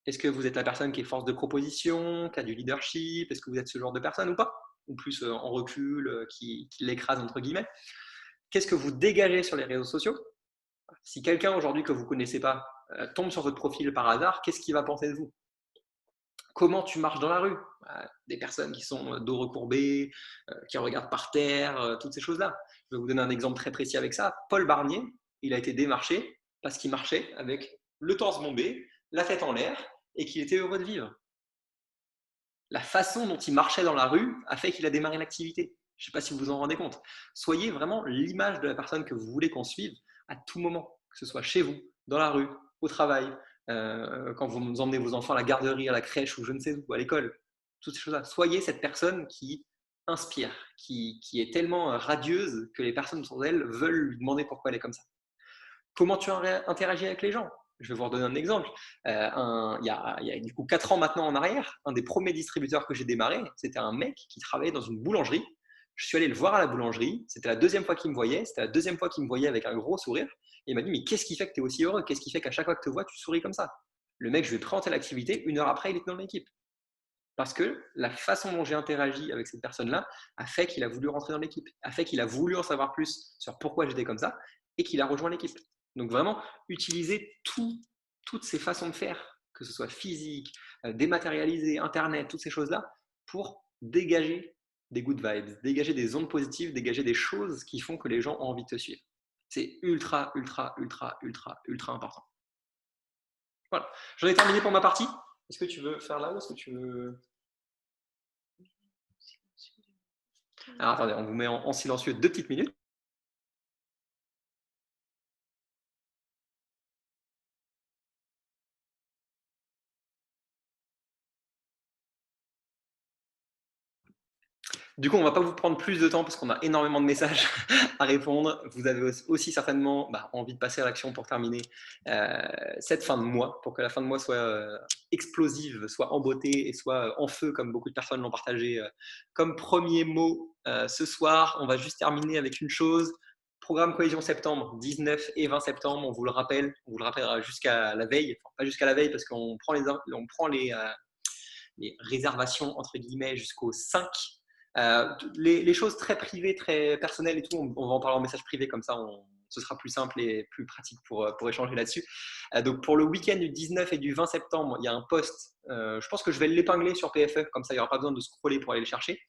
Est-ce que vous êtes la personne qui est force de proposition, qui a du leadership? Est-ce que vous êtes ce genre de personne ou pas? Ou plus en recul, qui l'écrase entre guillemets? Qu'est-ce que vous dégagez sur les réseaux sociaux? Si quelqu'un aujourd'hui que vous ne connaissez pas tombe sur votre profil par hasard, qu'est-ce qu'il va penser de vous? Comment tu marches dans la rue? Des personnes qui sont dos recourbé, qui regardent par terre, toutes ces choses-là. Je vais vous donner un exemple très précis avec ça. Paul Barnier, il a été démarché parce qu'il marchait avec le torse bombé, la tête en l'air et qu'il était heureux de vivre. La façon dont il marchait dans la rue a fait qu'il a démarré l'activité. Je ne sais pas si vous vous en rendez compte. Soyez vraiment l'image de la personne que vous voulez qu'on suive à tout moment, que ce soit chez vous, dans la rue, au travail, quand vous emmenez vos enfants à la garderie, à la crèche ou je ne sais où, à l'école. Toutes ces choses-là. Soyez cette personne qui inspire, qui est tellement radieuse que les personnes autour d'elle veulent lui demander pourquoi elle est comme ça. Comment tu interagis avec les gens? Je vais vous redonner un exemple. Il y a du coup 4 ans maintenant en arrière, un des premiers distributeurs que j'ai démarré, c'était un mec qui travaillait dans une boulangerie. Je suis allé le voir à la boulangerie. C'était la deuxième fois qu'il me voyait. C'était la deuxième fois qu'il me voyait avec un gros sourire. Et il m'a dit, mais qu'est-ce qui fait que tu es aussi heureux? Qu'est-ce qui fait qu'à chaque fois que tu te vois, tu souris comme ça? Le mec, je lui ai présenté l'activité. 1 heure après, il était dans l'équipe. Parce que la façon dont j'ai interagi avec cette personne-là a fait qu'il a voulu rentrer dans l'équipe, a fait qu'il a voulu en savoir plus sur pourquoi j'étais comme ça et qu'il a rejoint l'équipe. Donc vraiment, utiliser toutes ces façons de faire, que ce soit physique, dématérialisé, Internet, toutes ces choses-là, pour dégager des good vibes, dégager des ondes positives, dégager des choses qui font que les gens ont envie de te suivre. C'est ultra, ultra, ultra, ultra, ultra important. Voilà. J'en ai terminé pour ma partie. Est-ce que tu veux faire là ou est-ce que tu veux… Alors attendez, on vous met en silencieux 2 petites minutes. Du coup, on ne va pas vous prendre plus de temps parce qu'on a énormément de messages à répondre. Vous avez aussi certainement envie de passer à l'action pour terminer cette fin de mois, pour que la fin de mois soit explosive, soit en beauté et soit en feu, comme beaucoup de personnes l'ont partagé. Comme premier mot ce soir, on va juste terminer avec une chose. Programme Cohésion septembre, 19 et 20 septembre, on vous le rappelle, on vous le rappellera jusqu'à la veille, enfin, pas jusqu'à la veille parce qu'on prend les réservations entre guillemets jusqu'au 5. Les choses très privées, très personnelles et tout, on va en parler en message privé, comme ça ce sera plus simple et plus pratique pour échanger là-dessus. Donc pour le week-end du 19 et du 20 septembre, il y a un post, je pense que je vais l'épingler sur PFE, comme ça il n'y aura pas besoin de scroller pour aller le chercher.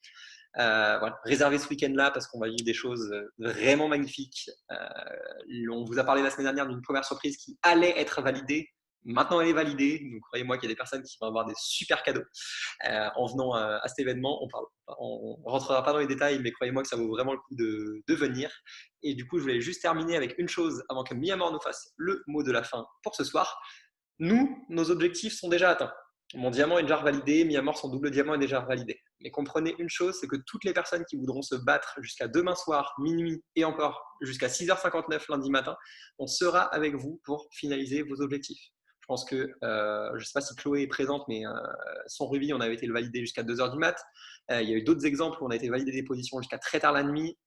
Voilà, réservez ce week-end-là parce qu'on va vivre des choses vraiment magnifiques. On vous a parlé la semaine dernière d'une première surprise qui allait être validée. Maintenant, elle est validée. Donc, croyez-moi qu'il y a des personnes qui vont avoir des super cadeaux en venant à cet événement. On ne rentrera pas dans les détails, mais croyez-moi que ça vaut vraiment le coup de venir. Et du coup, je voulais juste terminer avec une chose avant que Miyamor nous fasse le mot de la fin pour ce soir. Nous, nos objectifs sont déjà atteints. Mon diamant est déjà validé, Miyamor, son double diamant est déjà validé. Mais comprenez une chose, c'est que toutes les personnes qui voudront se battre jusqu'à demain soir, minuit et encore jusqu'à 6h59 lundi matin, on sera avec vous pour finaliser vos objectifs. Je pense que, je ne sais pas si Chloé est présente, mais son rubis, on avait été le valider jusqu'à 2h du mat. Il y a eu d'autres exemples où on a été validé des positions jusqu'à très tard la nuit.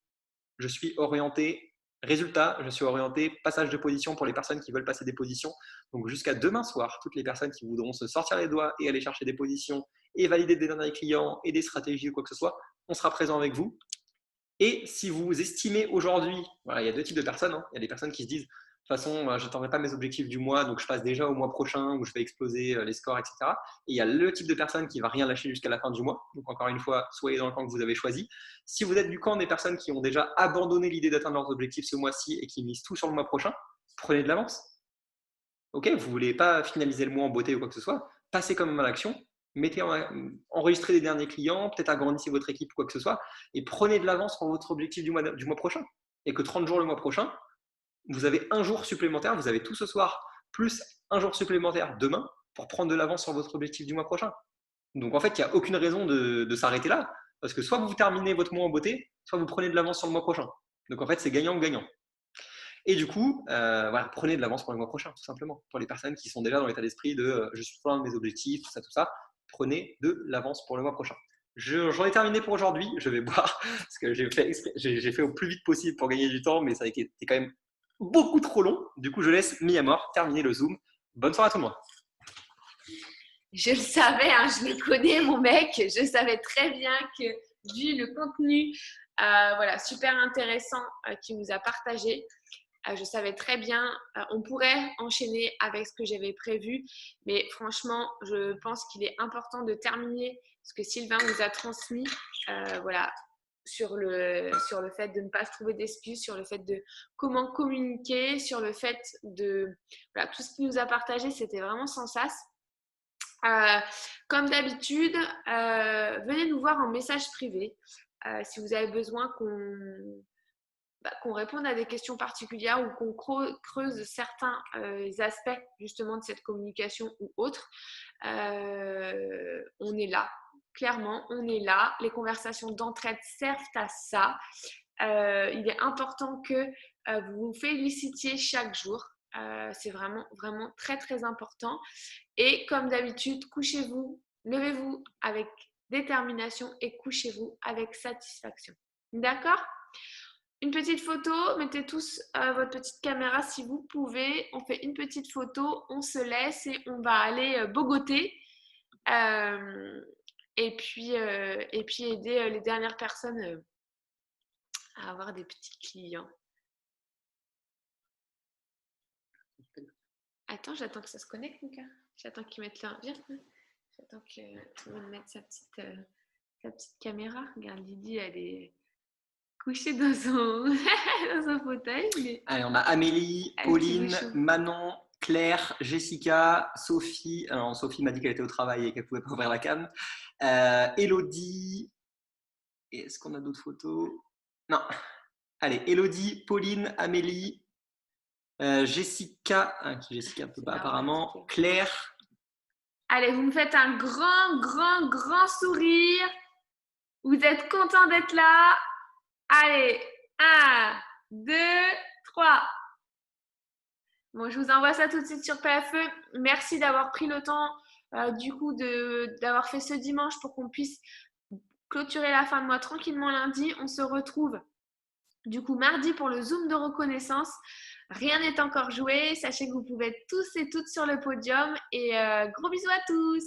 Je suis orienté résultat, je suis orienté passage de position pour les personnes qui veulent passer des positions. Donc jusqu'à demain soir, toutes les personnes qui voudront se sortir les doigts et aller chercher des positions et valider des derniers clients et des stratégies ou quoi que ce soit, on sera présent avec vous. Et si vous estimez aujourd'hui, voilà, il y a 2 types de personnes. Il y a des personnes qui se disent de toute façon, je n'atteindrai pas mes objectifs du mois, donc je passe déjà au mois prochain où je vais exploser les scores, etc. Et il y a le type de personne qui ne va rien lâcher jusqu'à la fin du mois. Donc encore une fois, soyez dans le camp que vous avez choisi. Si vous êtes du camp des personnes qui ont déjà abandonné l'idée d'atteindre leurs objectifs ce mois-ci et qui misent tout sur le mois prochain, prenez de l'avance. Ok, vous ne voulez pas finaliser le mois en beauté ou quoi que ce soit, passez quand même à l'action, enregistrez les derniers clients, peut-être agrandissez votre équipe ou quoi que ce soit, et prenez de l'avance sur votre objectif du mois prochain. Et que 30 jours le mois prochain, vous avez un jour supplémentaire, vous avez tout ce soir, plus un jour supplémentaire demain pour prendre de l'avance sur votre objectif du mois prochain. Donc en fait, il n'y a aucune raison de s'arrêter là, parce que soit vous terminez votre mois en beauté, soit vous prenez de l'avance sur le mois prochain. Donc en fait, c'est gagnant ou gagnant. Et du coup, voilà, prenez de l'avance pour le mois prochain, tout simplement. Pour les personnes qui sont déjà dans l'état d'esprit de je suis plein de mes objectifs, tout ça, prenez de l'avance pour le mois prochain. J'en ai terminé pour aujourd'hui. Je vais boire parce que j'ai fait au plus vite possible pour gagner du temps, mais ça a été quand même beaucoup trop long. Du coup, je laisse Miyamor terminer le Zoom. Bonne soirée à tout le monde. Je le savais, hein, je le connais, mon mec. Je savais très bien que, vu le contenu voilà, super intéressant qu'il nous a partagé, je savais très bien, on pourrait enchaîner avec ce que j'avais prévu, mais franchement, je pense qu'il est important de terminer ce que Sylvain nous a transmis, voilà, sur le fait de ne pas se trouver d'excuses, sur le fait de comment communiquer, sur le fait de… Voilà, tout ce qu'il nous a partagé, c'était vraiment sans sas. Comme d'habitude, venez nous voir en message privé si vous avez besoin qu'on réponde à des questions particulières ou qu'on creuse certains aspects justement de cette communication ou autre. On est là, clairement, on est là. Les conversations d'entraide servent à ça. Il est important que vous vous félicitiez chaque jour. C'est vraiment, vraiment très, très important. Et comme d'habitude, couchez-vous, levez-vous avec détermination et couchez-vous avec satisfaction. D'accord? Une petite photo, mettez tous votre petite caméra si vous pouvez. On fait une petite photo, on se laisse et on va aller bogoter. Et puis aider les dernières personnes à avoir des petits clients. Attends, j'attends que ça se connecte, Mika. J'attends qu'ils mettent là. Viens. J'attends que tout le monde mette sa petite caméra. Regarde, Lydie, elle est couchée dans son, dans son fauteuil. Mais... Allez, on a Amélie, Pauline, Manon, Claire, Jessica, Sophie. Alors, Sophie m'a dit qu'elle était au travail et qu'elle ne pouvait pas ouvrir la cam. Elodie. Est-ce qu'on a d'autres photos? Non. Allez, Elodie, Pauline, Amélie, Jessica. Jessica ne peut pas apparemment. Claire. Allez, vous me faites un grand, grand, grand sourire. Vous êtes content d'être là? Allez, 1, 2, 3. Bon, je vous envoie ça tout de suite sur PFE. Merci d'avoir pris le temps, du coup, d'avoir fait ce dimanche pour qu'on puisse clôturer la fin de mois tranquillement lundi. On se retrouve, du coup, mardi pour le Zoom de reconnaissance. Rien n'est encore joué. Sachez que vous pouvez être tous et toutes sur le podium. Et gros bisous à tous!